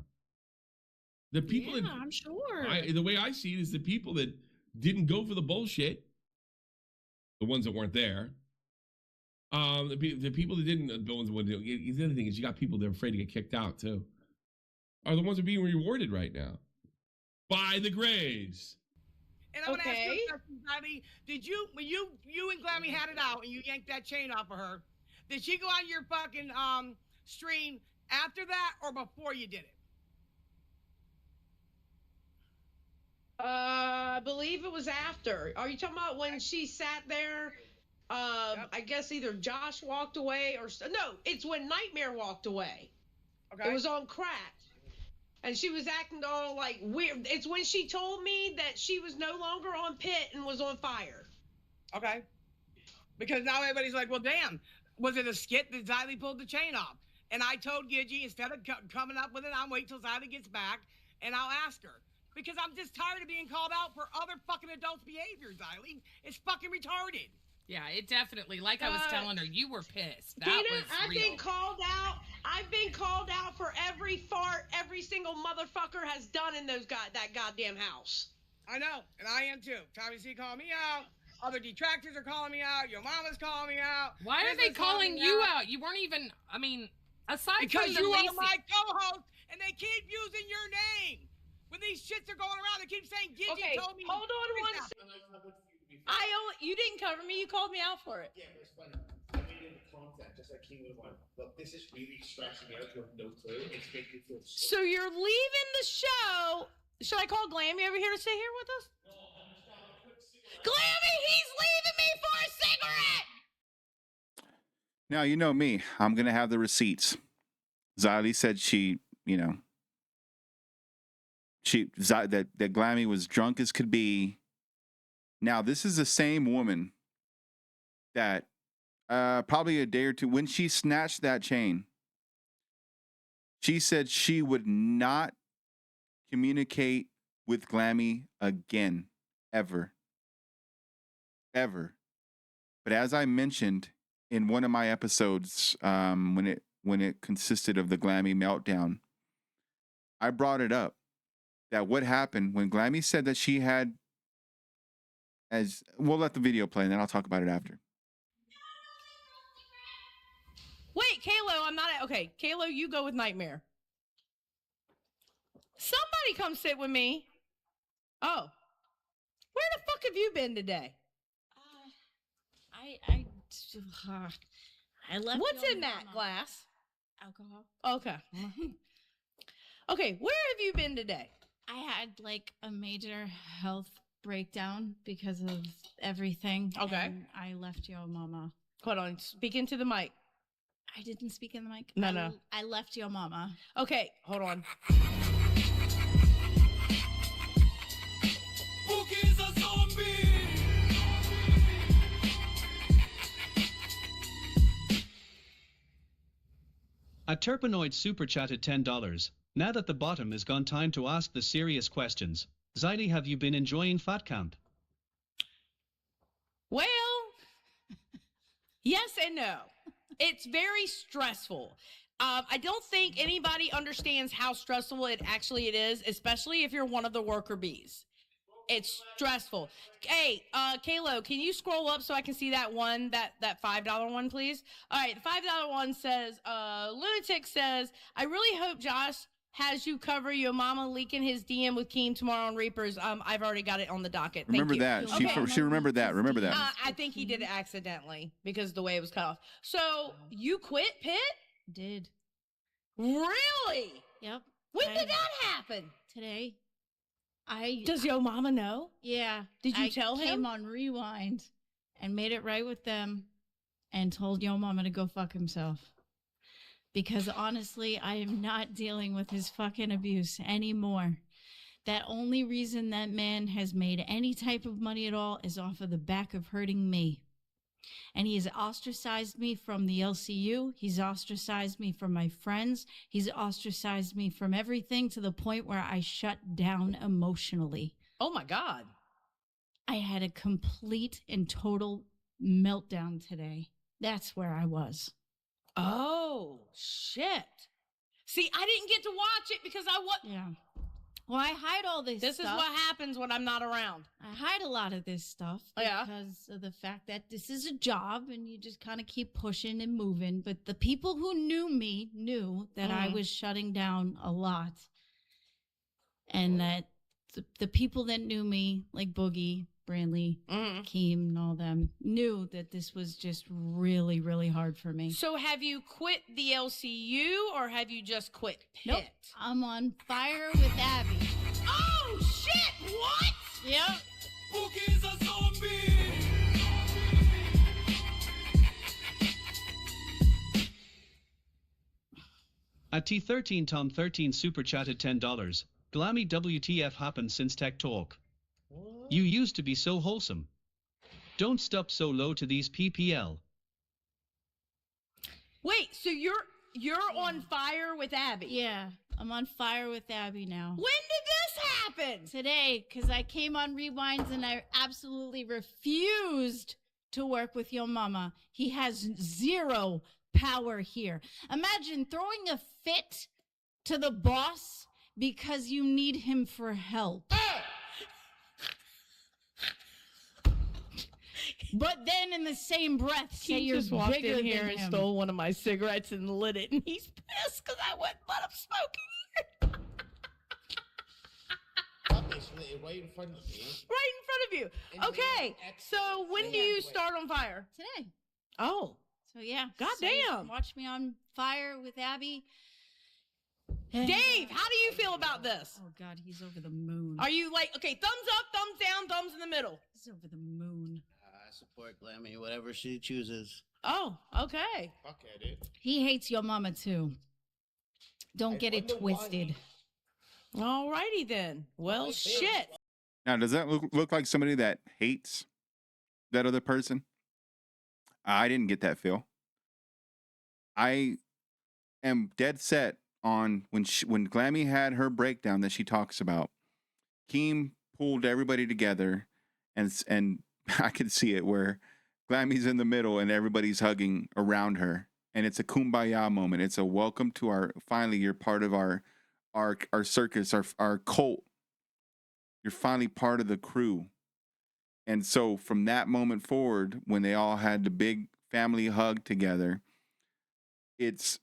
The people I'm sure. The way I see it is the people that didn't go for the bullshit, the ones that weren't there, the people that didn't, the ones that wouldn't. The other thing is you got people that are afraid to get kicked out too, are the ones that are being rewarded right now by the Grays. And I'm gonna ask you a question, Xylie. Did you, when you and Glammy had it out and you yanked that chain off of her, did she go on your fucking stream after that or before you did it? I believe it was after. Are you talking about when she sat there? I guess either Josh walked away or no, it's when Nightmare walked away. Okay. It was on crack. And she was acting all like weird. It's when she told me that she was no longer on Pit and was on Fire. Okay. Because now everybody's like, well, damn, was it a skit that Xylie pulled the chain off? And I told Gidgy, instead of coming up with it, I'll wait till Xylie gets back and I'll ask her. Because I'm just tired of being called out for other fucking adults' behavior, Xylie. It's fucking retarded. Yeah, it definitely, like I was telling her, you were pissed. That Tina, was I've real. been called out. I've been called out for every fart every single motherfucker has done in that goddamn house. I know, and I am too. TommyC called me out. Other detractors are calling me out. YoMama's calling me out. Why are they calling you out? You weren't even, I mean, aside because from the you Lacey... are my co-host, and they keep using your name. When these shits are going around, they keep saying Gidgy told me. Hold on one second. You didn't cover me. You called me out for it. Yeah, but it's funny. I made it the content, just like King would want. Look, this is really stressing me out. You have no clue. It's making me feel So you're leaving the show. Should I call Glammy over here to stay here with us? Glammy, he's leaving me for a cigarette. Now, you know me. I'm going to have the receipts. Xylie said that Glammy was drunk as could be. Now, this is the same woman that probably a day or two, when she snatched that chain, she said she would not communicate with Glammy again, ever. Ever. But as I mentioned in one of my episodes, when it consisted of the Glammy meltdown, I brought it up that what happened when Glammy said that she had, as we'll let the video play and then I'll talk about it after. Wait, Kalo, I'm not okay. Kalo, you go with Nightmare. Somebody come sit with me. Oh, where the fuck have you been today? I left. What's in that glass? Alcohol. Okay. Okay, where have you been today? I had like a major health breakdown because of everything. Okay. And I left YoMama. Hold on, speak into the mic. I didn't speak in the mic. No. I left YoMama. Okay, hold on. Boogie's a zombie. A Terpenoid super chatted $10. Now that the bottom is gone, time to ask the serious questions. Xylie, have you been enjoying Fat Camp? Well, yes and no. It's very stressful. I don't think anybody understands how stressful it is, especially if you're one of the worker bees. It's stressful. Hey, Kalo, can you scroll up so I can see that one, that $5 one, please? All right, the $5 one says, Lunatic says, I really hope Josh has you cover YoMama leaking his DM with Keem tomorrow on Reapers. I've already got it on the docket. Thank Remember you. that. Okay. She remembered that. Remember that. I think he did it accidentally because of the way it was cut off. So you quit Pitt? Did. Really? Yep. When did that happen? Today. Does YoMama know? Yeah. Did you tell him? I came on Rewind and made it right with them and told YoMama to go fuck himself. Because honestly, I am not dealing with his fucking abuse anymore. That only reason that man has made any type of money at all is off of the back of hurting me. And he has ostracized me from the LCU. He's ostracized me from my friends. He's ostracized me from everything to the point where I shut down emotionally. Oh my God. I had a complete and total meltdown today. That's where I was. Oh, shit. See, I didn't get to watch it because Yeah. Well, I hide all this stuff. This is what happens when I'm not around. I hide a lot of this stuff because of the fact that this is a job and you just kind of keep pushing and moving. But the people who knew me knew that I was shutting down a lot. And that the people that knew me, like Boogie, Brandley, Keem, and all them, knew that this was just really, really hard for me. So have you quit the LCU or have you just quit Pitt? Nope. I'm on fire with Abby. Oh, shit! What? Yep. Boogie's a zombie. A T13 Tom 13 super chatted $10. Glammy WTF happened since Tech Talk. You used to be so wholesome. Don't stop so low to these PPL. Wait, so you're on fire with Abby? Yeah, I'm on fire with Abby now. When did this happen? Today, because I came on Rewinds and I absolutely refused to work with YoMama. He has zero power here. Imagine throwing a fit to the boss because you need him for help. But then in the same breath, say He you're just walked bigger in here than and him. stole one of my cigarettes and lit it, and he's pissed because I wouldn't let him smoke in here. Obviously, right in front of you. Right in front of you. Okay, so when do you start on fire? Today. Oh. So yeah. God so you damn. can watch me on fire with Abby. Dave, how do you feel about this? Oh God, he's over the moon. Are you like, okay, thumbs up, thumbs down, thumbs in the middle? He's over the moon. I support Glammy, whatever she chooses. Oh, okay. Fuck at it. He hates YoMama too. Don't get it twisted. Alrighty then. Well, shit. Now, does that look like somebody that hates that other person? I didn't get that feel. I am dead set on when Glammy had her breakdown that she talks about. Keem pulled everybody together, and I could see it where Glammy's in the middle and everybody's hugging around her, and it's a kumbaya moment. It's a welcome to our, finally you're part of our circus, our cult. You're finally part of the crew. And so from that moment forward, when they all had the big family hug together, it's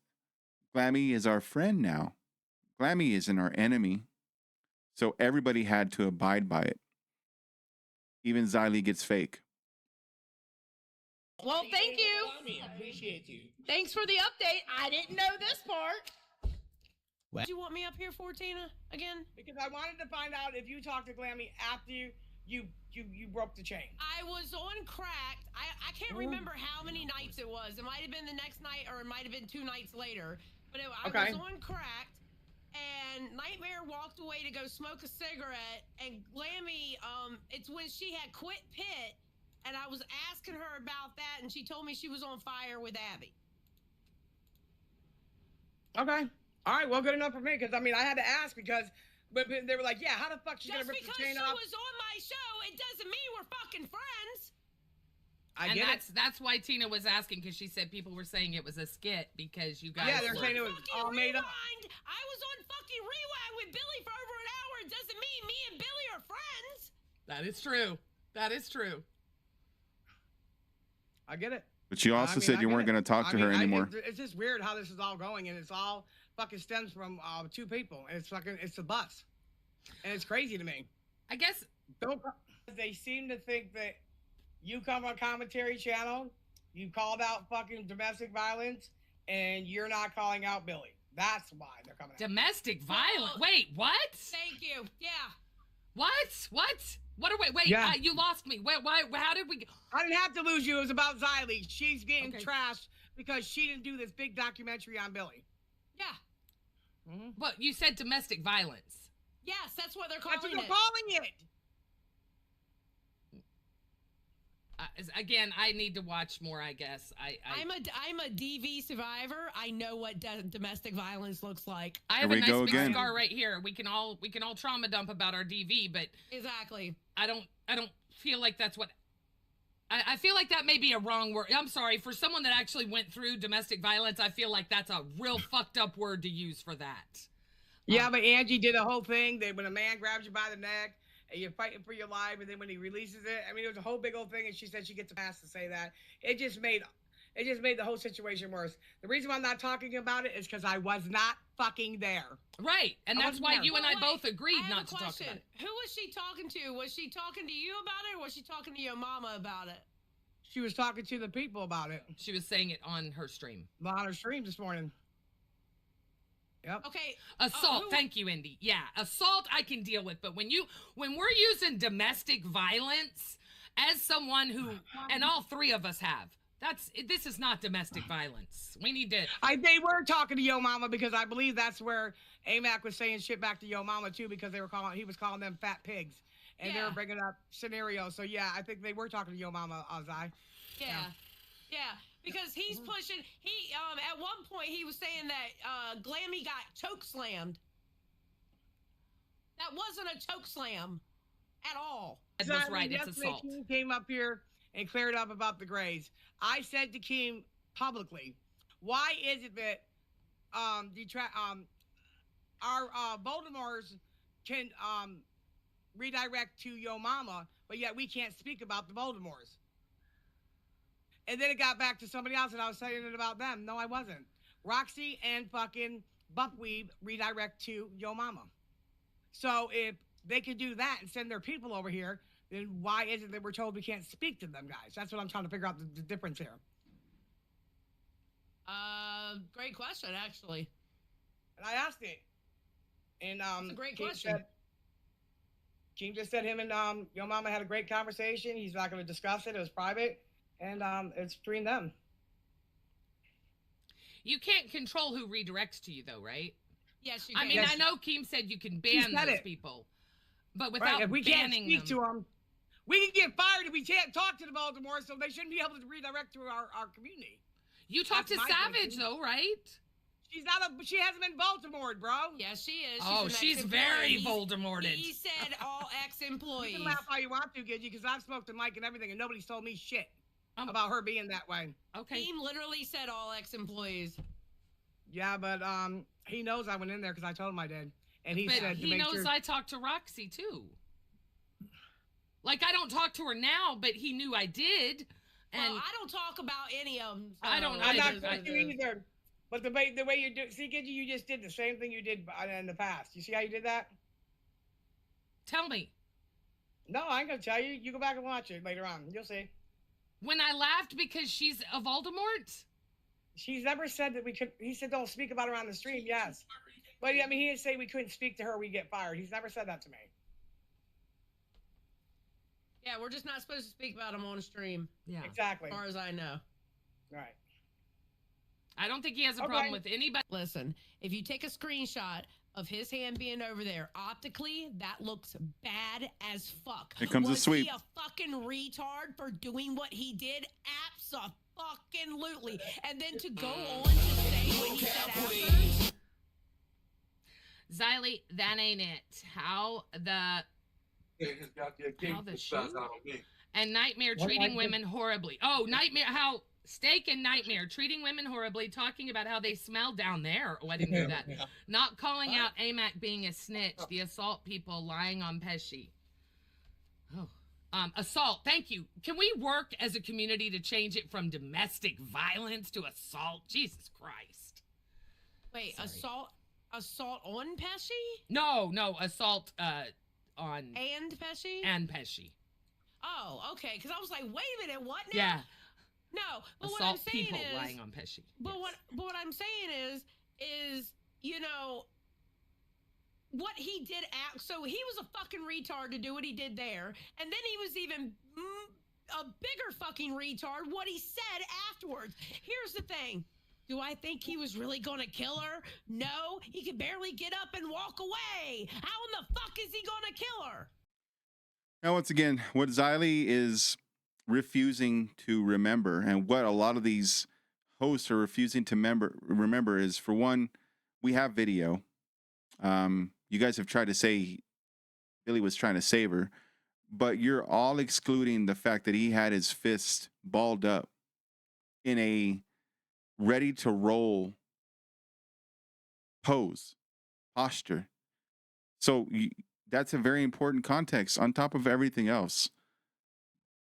Glammy is our friend now. Glammy isn't our enemy. So everybody had to abide by it. Even Xylie gets fake. Well, thank you. I appreciate you. Thanks for the update. I didn't know this part. What? Did you want me up here for, Tina, again? Because I wanted to find out if you talked to Glammy after you broke the chain. I was on Cracked. I can't remember how many nights it was. It might have been the next night or it might have been 2 nights later. But I was on Cracked, and Nightmare walked away to go smoke a cigarette, and Glammy, it's when she had quit Pit, and I was asking her about that, and she told me she was on fire with Abby. Okay. All right, well, good enough for me, because, I mean, I had to ask because but they were like, yeah, how the fuck she's going to rip the chain off? Just because she was on my show, it doesn't mean we're fucking friends. That's why Tina was asking, because she said people were saying it was a skit because you guys. Yeah, they're saying it was all made up. I was on fucking Rewind with Billy for over an hour. It doesn't mean me and Billy are friends. That is true. That is true. I get it. But you also said you weren't going to talk to her anymore. It's just weird how this is all going, and it's all fucking stems from 2 people, and it's the bus, and it's crazy to me. I guess they seem to think that you come on commentary channel, you called out fucking domestic violence, and you're not calling out Billy. That's why they're coming out. Domestic violence? Wait, what? Thank you. Yeah. What? What are we? Wait, Yeah. You lost me. Wait, why? How did we? I didn't have to lose you. It was about Xylie. She's getting trashed because she didn't do this big documentary on Billy. Yeah. But you said domestic violence. Yes, that's what they're calling That's what it. you're calling it. Again, I need to watch more. I guess I'm a DV survivor. I know what domestic violence looks like. I have a nice big scar right here. We can all trauma dump about our DV, but exactly. I don't feel like that's what. I feel like that may be a wrong word. I'm sorry for someone that actually went through domestic violence. I feel like that's a real fucked up word to use for that. Yeah, but Angie did a whole thing that when a man grabs you by the neck and you're fighting for your life, and then when he releases it, I mean, it was a whole big old thing, and she said she gets a pass to say that. It just made the whole situation worse. The reason why I'm not talking about it is because I was not fucking there. Right, and that's why you and I both I agreed have not a to talk question. about it. Who was she talking to? Was she talking to you about it, or was she talking to YoMama about it? She was talking to the people about it. She was saying it on her stream. On her stream this morning. Yep. Okay. Assault. Thank you, Indy. Yeah, assault I can deal with, but when we're using domestic violence as someone who, and all 3 of us have, this is not domestic violence. We need to. They were talking to YoMama because I believe that's where AMAC was saying shit back to YoMama too, because he was calling them fat pigs, and they were bringing up scenarios. So yeah, I think they were talking to YoMama, Ozai. Yeah, because he's pushing. He at one point he was saying that Glammy got choke slammed. That wasn't a choke slam at all. That's right. It's yesterday, assault. Keem came up here and cleared up about the Grays. I said to Keem publicly, why is it that our Baltimore's can redirect to YoMama, but yet we can't speak about the Baltimore's? And then it got back to somebody else, and I was saying it about them. No, I wasn't. Roxy and fucking Buckweed redirect to YoMama. So if they could do that and send their people over here, then why is it that we're told we can't speak to them, guys? That's what I'm trying to figure out the difference here. Great question, actually. And I asked it. And That's a great question. Keem just said him and YoMama had a great conversation. He's not going to discuss it. It was private. And it's between them. You can't control who redirects to you, though, right? Yes, you can. I mean, I know Keem said you can ban those people, but without if we can't banning speak them, to them, we can get fired if we can't talk to the Baltimore, so they shouldn't be able to redirect to our community. You talked to Savage, though, right? She hasn't been Baltimore'd, bro. Yes, she is. She's very Voldemorted. He said all ex-employees. You can laugh all you want to, Gidgy, because I've spoke to Mike and everything, and nobody's told me shit about her being that way. Okay. Team literally said all ex-employees. Yeah, but he knows I went in there because I told him I did, and he said he knows I talked to Roxy too. Like, I don't talk to her now, but he knew I did. And I don't talk about any of them. So I don't. I'm not talking to you either. But the way you do, see, Gidgy, you just did the same thing you did in the past. You see how you did that? Tell me. No, I ain't gonna tell you. You go back and watch it later on. You'll see. When I laughed because she's a Voldemort? She's never said that we could. He said don't speak about her on the stream. Yes, but I mean, he didn't say we couldn't speak to her. We get fired. He's never said that to me. Yeah, we're just not supposed to speak about them on stream. Yeah, exactly. As far as I know. Right. I don't think he has a problem with anybody. Listen, if you take a screenshot of his hand being over there, optically, that looks bad as fuck. Here comes the sweep. Was he a fucking retard for doing what he did? Abso-fucking-lutely. And then to go on to say what he said after. Xylie, that ain't it. How the shoe? And Nightmare treating women horribly. Oh, Nightmare, how Steak and Nightmare treating women horribly, talking about how they smell down there. Oh, I didn't hear that. Not calling out AMAC being a snitch, the assault people lying on Pesci. Oh, assault. Thank you. Can we work as a community to change it from domestic violence to assault? Jesus Christ. Wait, sorry. Assault on Pesci? No, assault on and Pesci? And Pesci. Oh, okay. Because I was like, wait a minute, what now? Yeah. No, but assault what I'm saying people is, lying on Pesci. But what I'm saying is you know what he did. So he was a fucking retard to do what he did there, and then he was even a bigger fucking retard what he said afterwards. Here's the thing. Do I think he was really going to kill her? No, he could barely get up and walk away. How in the fuck is he going to kill her? Now, once again, what Xylie is refusing to remember, and what a lot of these hosts are refusing to remember is, for one, we have video. You guys have tried to say Billy was trying to save her, but you're all excluding the fact that he had his fist balled up in a ready to roll posture. So that's a very important context on top of everything else.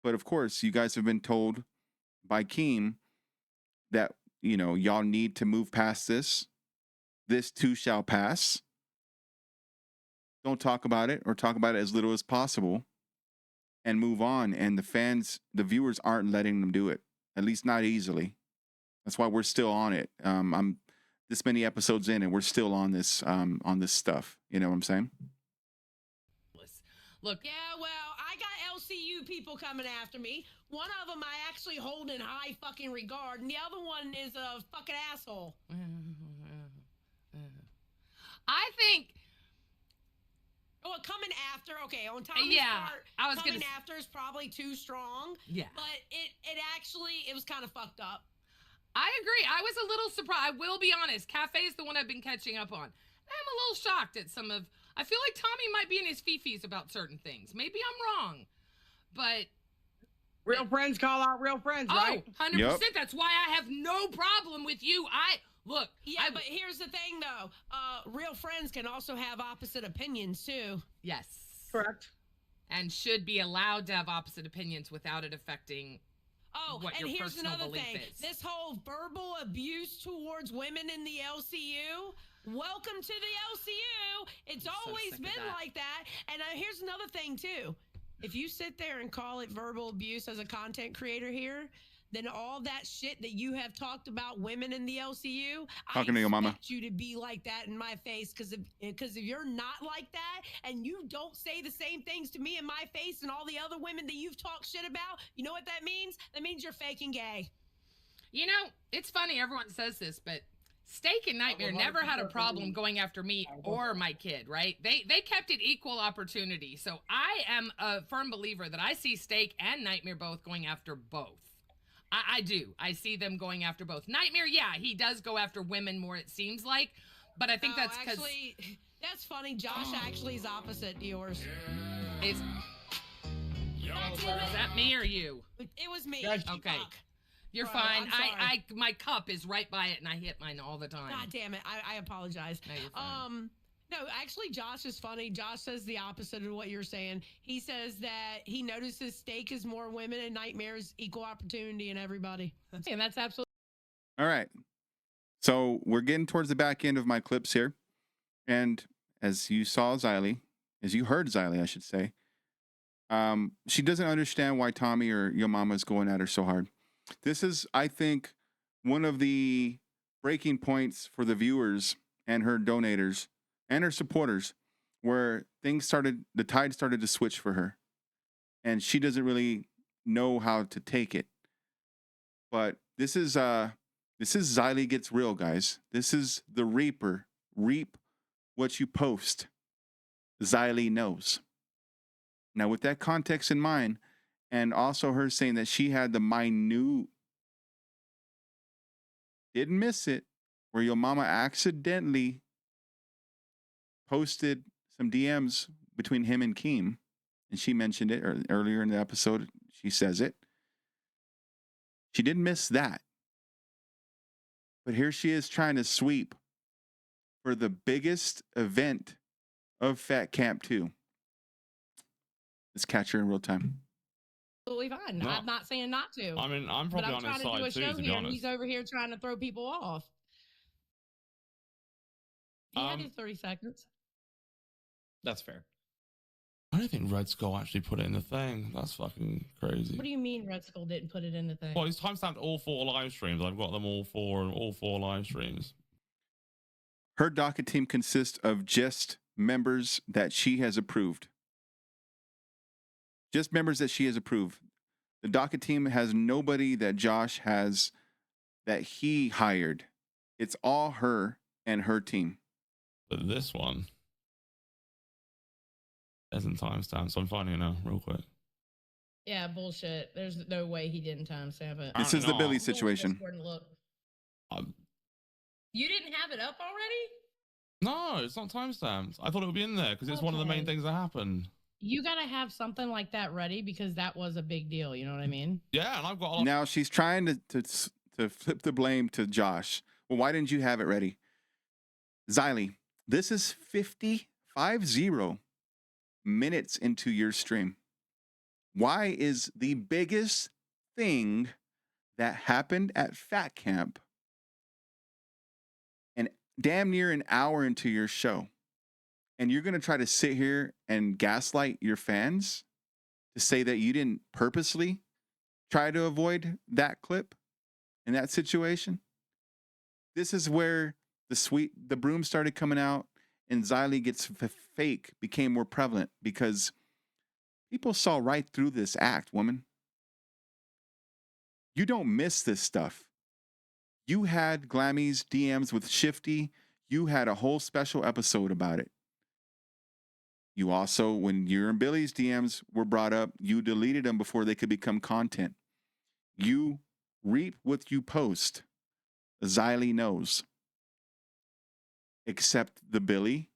But of course, you guys have been told by Keem that, you know, y'all need to move past this. This too shall pass. Don't talk about it, or talk about it as little as possible, and move on. And the viewers aren't letting them do it, at least not easily. That's why we're still on it. I'm this many episodes in, and we're still on this stuff. You know what I'm saying? Look. Yeah, well, I got LCU people coming after me. One of them I actually hold in high fucking regard, and the other one is a fucking asshole. I think. Well, coming after, okay, on Tommy's part, I was coming after is probably too strong. Yeah. But it was kind of fucked up. I agree. I was a little surprised. I will be honest. Cafe is the one I've been catching up on. I'm a little shocked at some of. I feel like Tommy might be in his fifis about certain things. Maybe I'm wrong, but real friends call out real friends, right? 100%. That's why I have no problem with you. Look. Yeah, but here's the thing, though. Real friends can also have opposite opinions too. Yes. Correct. And should be allowed to have opposite opinions without it affecting. What and your here's personal another belief thing. is. This whole verbal abuse towards women in the LCU. Welcome to the LCU. It's always been like that. And here's another thing, too. If you sit there and call it verbal abuse as a content creator here, then all that shit that you have talked about women in the LCU, Talking to your mama. I expect you to be like that in my face, because if you're not like that and you don't say the same things to me in my face and all the other women that you've talked shit about, you know what that means? That means you're faking gay. You know, it's funny everyone says this, but Steak and Nightmare never had a problem going after me or my kid, right? They kept it equal opportunity. So I am a firm believer that I see Steak and Nightmare both going after both. I do. I see them going after both. Nightmare, yeah, he does go after women more, it seems like. But I think that's because... Actually, that's funny. Josh actually is opposite yours. Is that me or you? It was me. Okay. Fuck. You're Bro, fine. I'm sorry. My cup is right by it, and I hit mine all the time. God damn it. I apologize. No, you're fine. No, actually, Josh is funny. Josh says the opposite of what you're saying. He says that he notices Steak is more women and Nightmare's equal opportunity in everybody. And that's absolutely. All right. So we're getting towards the back end of my clips here. And as you saw Xylie, as you heard Xylie, I should say, she doesn't understand why Tommy or YoMama is going at her so hard. This is, I think, one of the breaking points for the viewers and her donators and her supporters, where the tide started to switch for her. And she doesn't really know how to take it. But this is Xylie Gets Real, guys. This is the Reaper. Reap what you post. Xylie knows. Now, with that context in mind, and also her saying that she had the minute, didn't miss it, where YoMama accidentally posted some DMs between him and Keem, and she mentioned it earlier in the episode. She says it. She didn't miss that. But here she is trying to sweep for the biggest event of Fat Camp 2. Let's catch her in real time. Absolutely fine. No. I'm not saying not to. I mean, I'm probably but I'm on his trying to do side a too, show to be here, and honest. he's over here trying to throw people off. He had his 30 seconds. That's fair. I don't think Red Skull actually put it in the thing. That's fucking crazy. What do you mean Red Skull didn't put it in the thing? Well, he's timestamped all 4 live streams. I've got them all four live streams. Her docket team consists of just members that she has approved. Just members that she has approved. The docket team has nobody that Josh has that he hired. It's all her and her team. But this one isn't timestamped, so I'm finding it now real quick. Yeah, bullshit. There's no way he didn't timestamp it. This is the Billy situation. Discord and look. Um, You didn't have it up already? No, it's not timestamped. I thought it would be in there because it's one of the main things that happened. You gotta have something like that ready because that was a big deal. You know what I mean? Yeah, and I've got a lot. Now she's trying to flip the blame to Josh. Well, why didn't you have it ready? Xylie, this is 50 minutes into your stream. Why is the biggest thing that happened at Fat Camp and damn near an hour into your show, and you're going to try to sit here and gaslight your fans to say that you didn't purposely try to avoid that clip in that situation? This is where the broom started coming out, and Xylie Gets Fake became more prevalent because people saw right through this act, woman. You don't miss this stuff. You had Glammy's DMs with Shifty. You had a whole special episode about it. You also, when your and Billy's DMs were brought up, you deleted them before they could become content. You reap what you post. Xylie knows. Except the Billy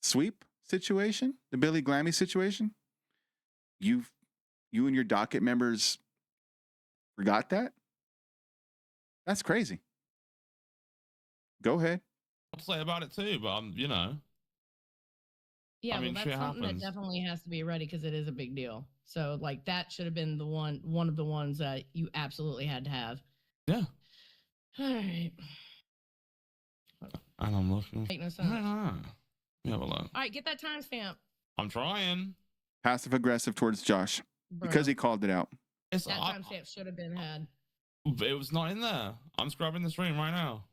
sweep situation, the Billy Glammy situation. You and your docket members forgot that? That's crazy. Go ahead. I'll say about it too, but I'm, Yeah, I mean, well, shit that's something happens. that definitely has to be ready because it is a big deal. So, like, that should have been the one of the ones that you absolutely had to have. Yeah. All right. And I'm looking. Make no sense. Yeah, well, All right, get that timestamp. I'm trying. Passive aggressive towards Josh because he called it out. That timestamp should have been had. It was not in there. I'm scrubbing the stream right now.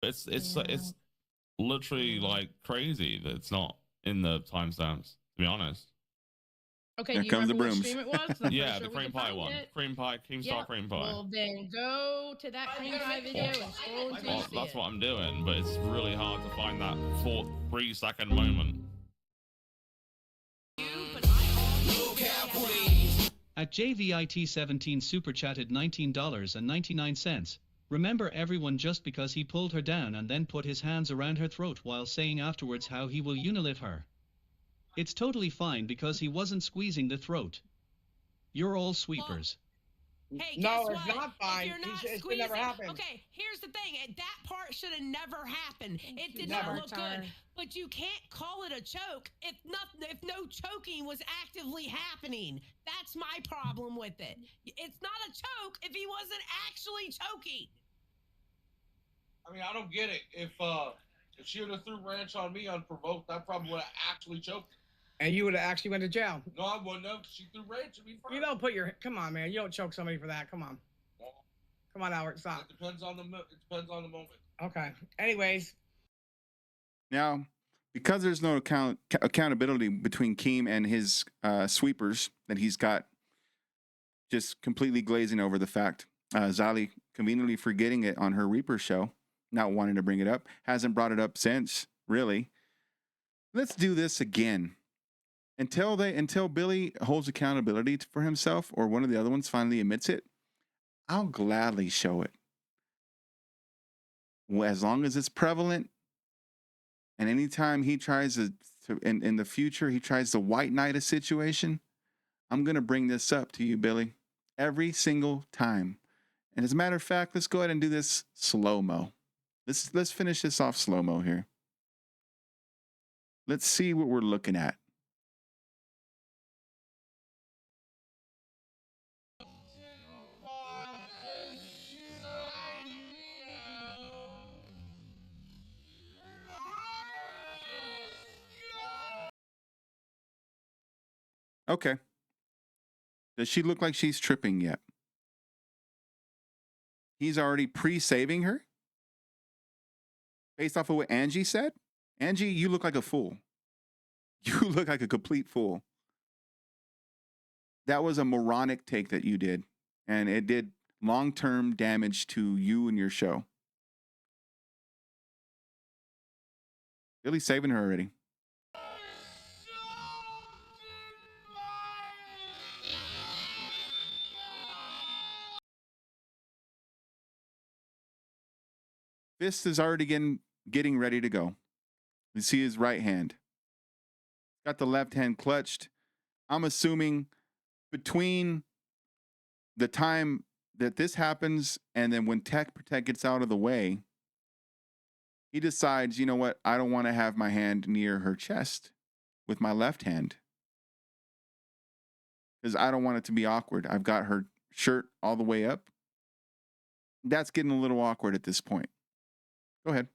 It's literally like crazy that it's not in the timestamps, to be honest. Okay, Here do you comes the remember brooms. which stream it was? Yeah, the cream pie one. Cream pie, Keemstar cream pie. Well, then go to that cream pie video and scroll until you see That's it. what I'm doing, but it's really hard to find that 3-second moment. At JVIT17 super chatted $19.99. Remember everyone just because he pulled her down and then put his hands around her throat while saying afterwards how he will unilive her. It's totally fine because he wasn't squeezing the throat. You're all sweepers. Hey, No, guess it's what? not fine. If you're not It should squeezing, never happen. okay, here's the thing. That part should have never happened. It did Never. not look good. But you can't call it a choke if no choking was actively happening. That's my problem with it. It's not a choke if he wasn't actually choking. I mean, I don't get it. If she would have threw ranch on me unprovoked, I probably would have actually choked. And you would have actually went to jail. No, I wouldn't have. She threw ranch at me first. You don't put your... Come on, man. You don't choke somebody for that. Come on. Come on, Albert. Stop. It depends on the moment. Okay. Anyways. Now, because there's no accountability between Keem and his sweepers that he's got just completely glazing over the fact, Xylie conveniently forgetting it on her Reaper show, not wanting to bring it up, hasn't brought it up since, really. Let's do this again. Until Billy holds accountability for himself or one of the other ones finally admits it, I'll gladly show it. As long as it's prevalent, and anytime he tries to in the future, he tries to white knight a situation, I'm going to bring this up to you, Billy, every single time. And as a matter of fact, let's go ahead and do this slow-mo. Let's finish this off slow-mo here. Let's see what we're looking at. Okay. Does she look like she's tripping yet? He's already pre-saving her? Based off of what Angie said? Angie, you look like a fool. You look like a complete fool. That was a moronic take that you did. And it did long-term damage to you and your show. Billy's saving her already. Fist is already getting ready to go. You see his right hand. Got the left hand clutched. I'm assuming between the time that this happens and then when Tech Protect gets out of the way, he decides, you know what? I don't want to have my hand near her chest with my left hand. Because I don't want it to be awkward. I've got her shirt all the way up. That's getting a little awkward at this point. Go ahead.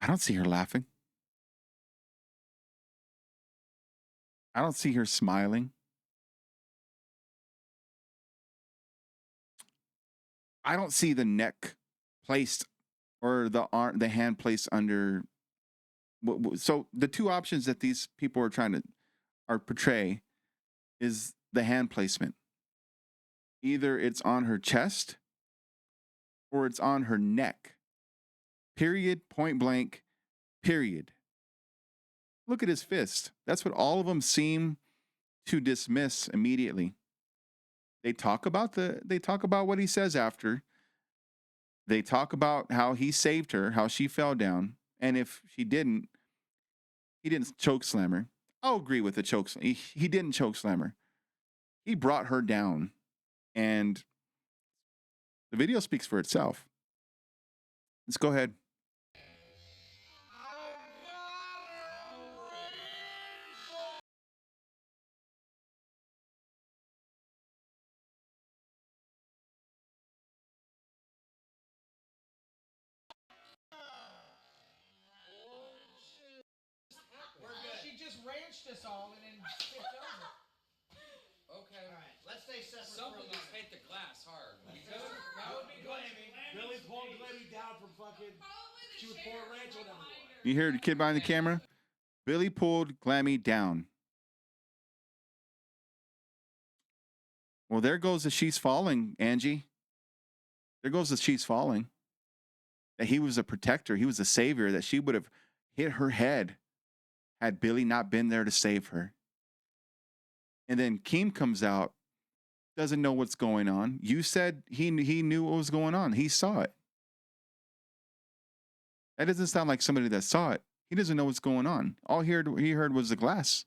I don't see her laughing. I don't see her smiling. I don't see the neck placed or the hand placed under. So the two options that these people are trying to portray is the hand placement. Either it's on her chest or it's on her neck. Period. Point blank. Period. Look at his fist. That's what all of them seem to dismiss immediately. They talk about what he says after. They talk about how he saved her, how she fell down, and if he didn't choke slam her. I'll agree with the choke slam. He didn't choke slam her. He brought her down, and the video speaks for itself. Let's go ahead. She just ranched us all and then tipped over. Okay. All right. Let's stay separate. Some of us hit the glass hard. We good? That would be Glammy. Billy pulled Glammy down from fucking. She was pouring ranch on everyone. You hear the kid behind the camera? Billy pulled Glammy down. Well, there goes the she's falling, Angie. There goes the she's falling. That he was a protector. He was a savior. That she would have hit her head had Billy not been there to save her. And then Keem comes out, doesn't know what's going on. You said he knew what was going on. He saw it. That doesn't sound like somebody that saw it. He doesn't know what's going on. All he heard was the glass.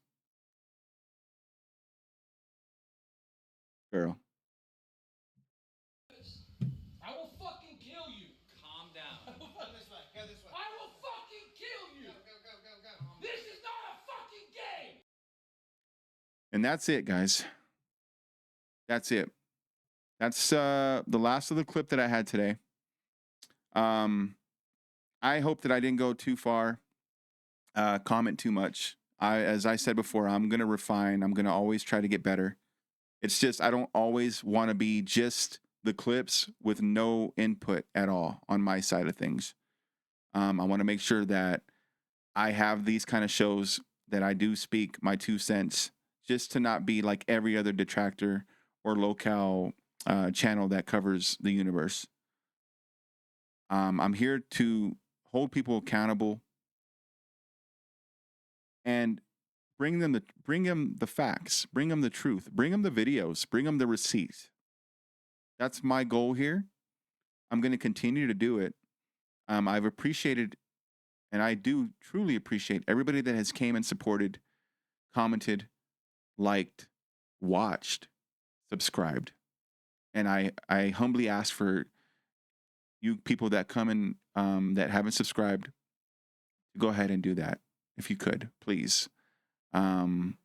Girl. I will fucking kill you. Calm down. Go this way. Go this way. I will fucking kill you. Go. This is not a fucking game. And that's it, guys. That's it. That's the last of the clip that I had today. I hope that I didn't go too far, comment too much. As I said before, I'm going to refine. I'm going to always try to get better. It's just I don't always want to be just the clips with no input at all on my side of things. I want to make sure that I have these kind of shows that I do speak my 2 cents, just to not be like every other detractor or LOLCow channel that covers the universe. I'm here to hold people accountable and bring them the facts, bring them the truth, bring them the videos, bring them the receipts. That's my goal here. I'm going to continue to do it. I've appreciated, and I do truly appreciate everybody that has came and supported, commented, liked, watched, subscribed. And I humbly ask for you people that come and that haven't subscribed to go ahead and do that if you could, please. I'm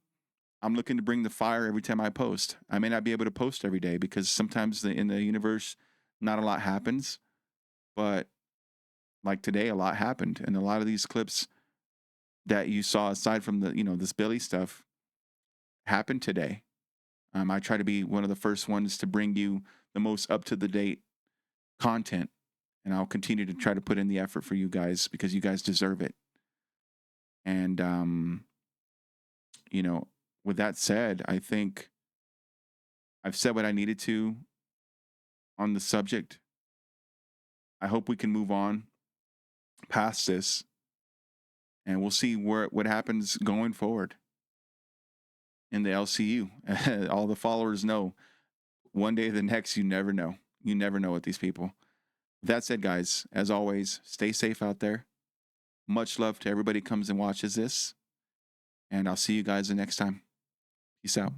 looking to bring the fire every time I post. I may not be able to post every day because sometimes in the universe, not a lot happens. But like today, a lot happened. And a lot of these clips that you saw, aside from the, this Billy stuff, happened today. I try to be one of the first ones to bring you the most up-to-the-date content. And I'll continue to try to put in the effort for you guys because you guys deserve it. And, with that said, I think I've said what I needed to on the subject. I hope we can move on past this, and we'll see what happens going forward in the LCU. All the followers know one day or the next, you never know. You never know with these people. With that said, guys, as always, stay safe out there. Much love to everybody who comes and watches this. And I'll see you guys the next time. Peace out.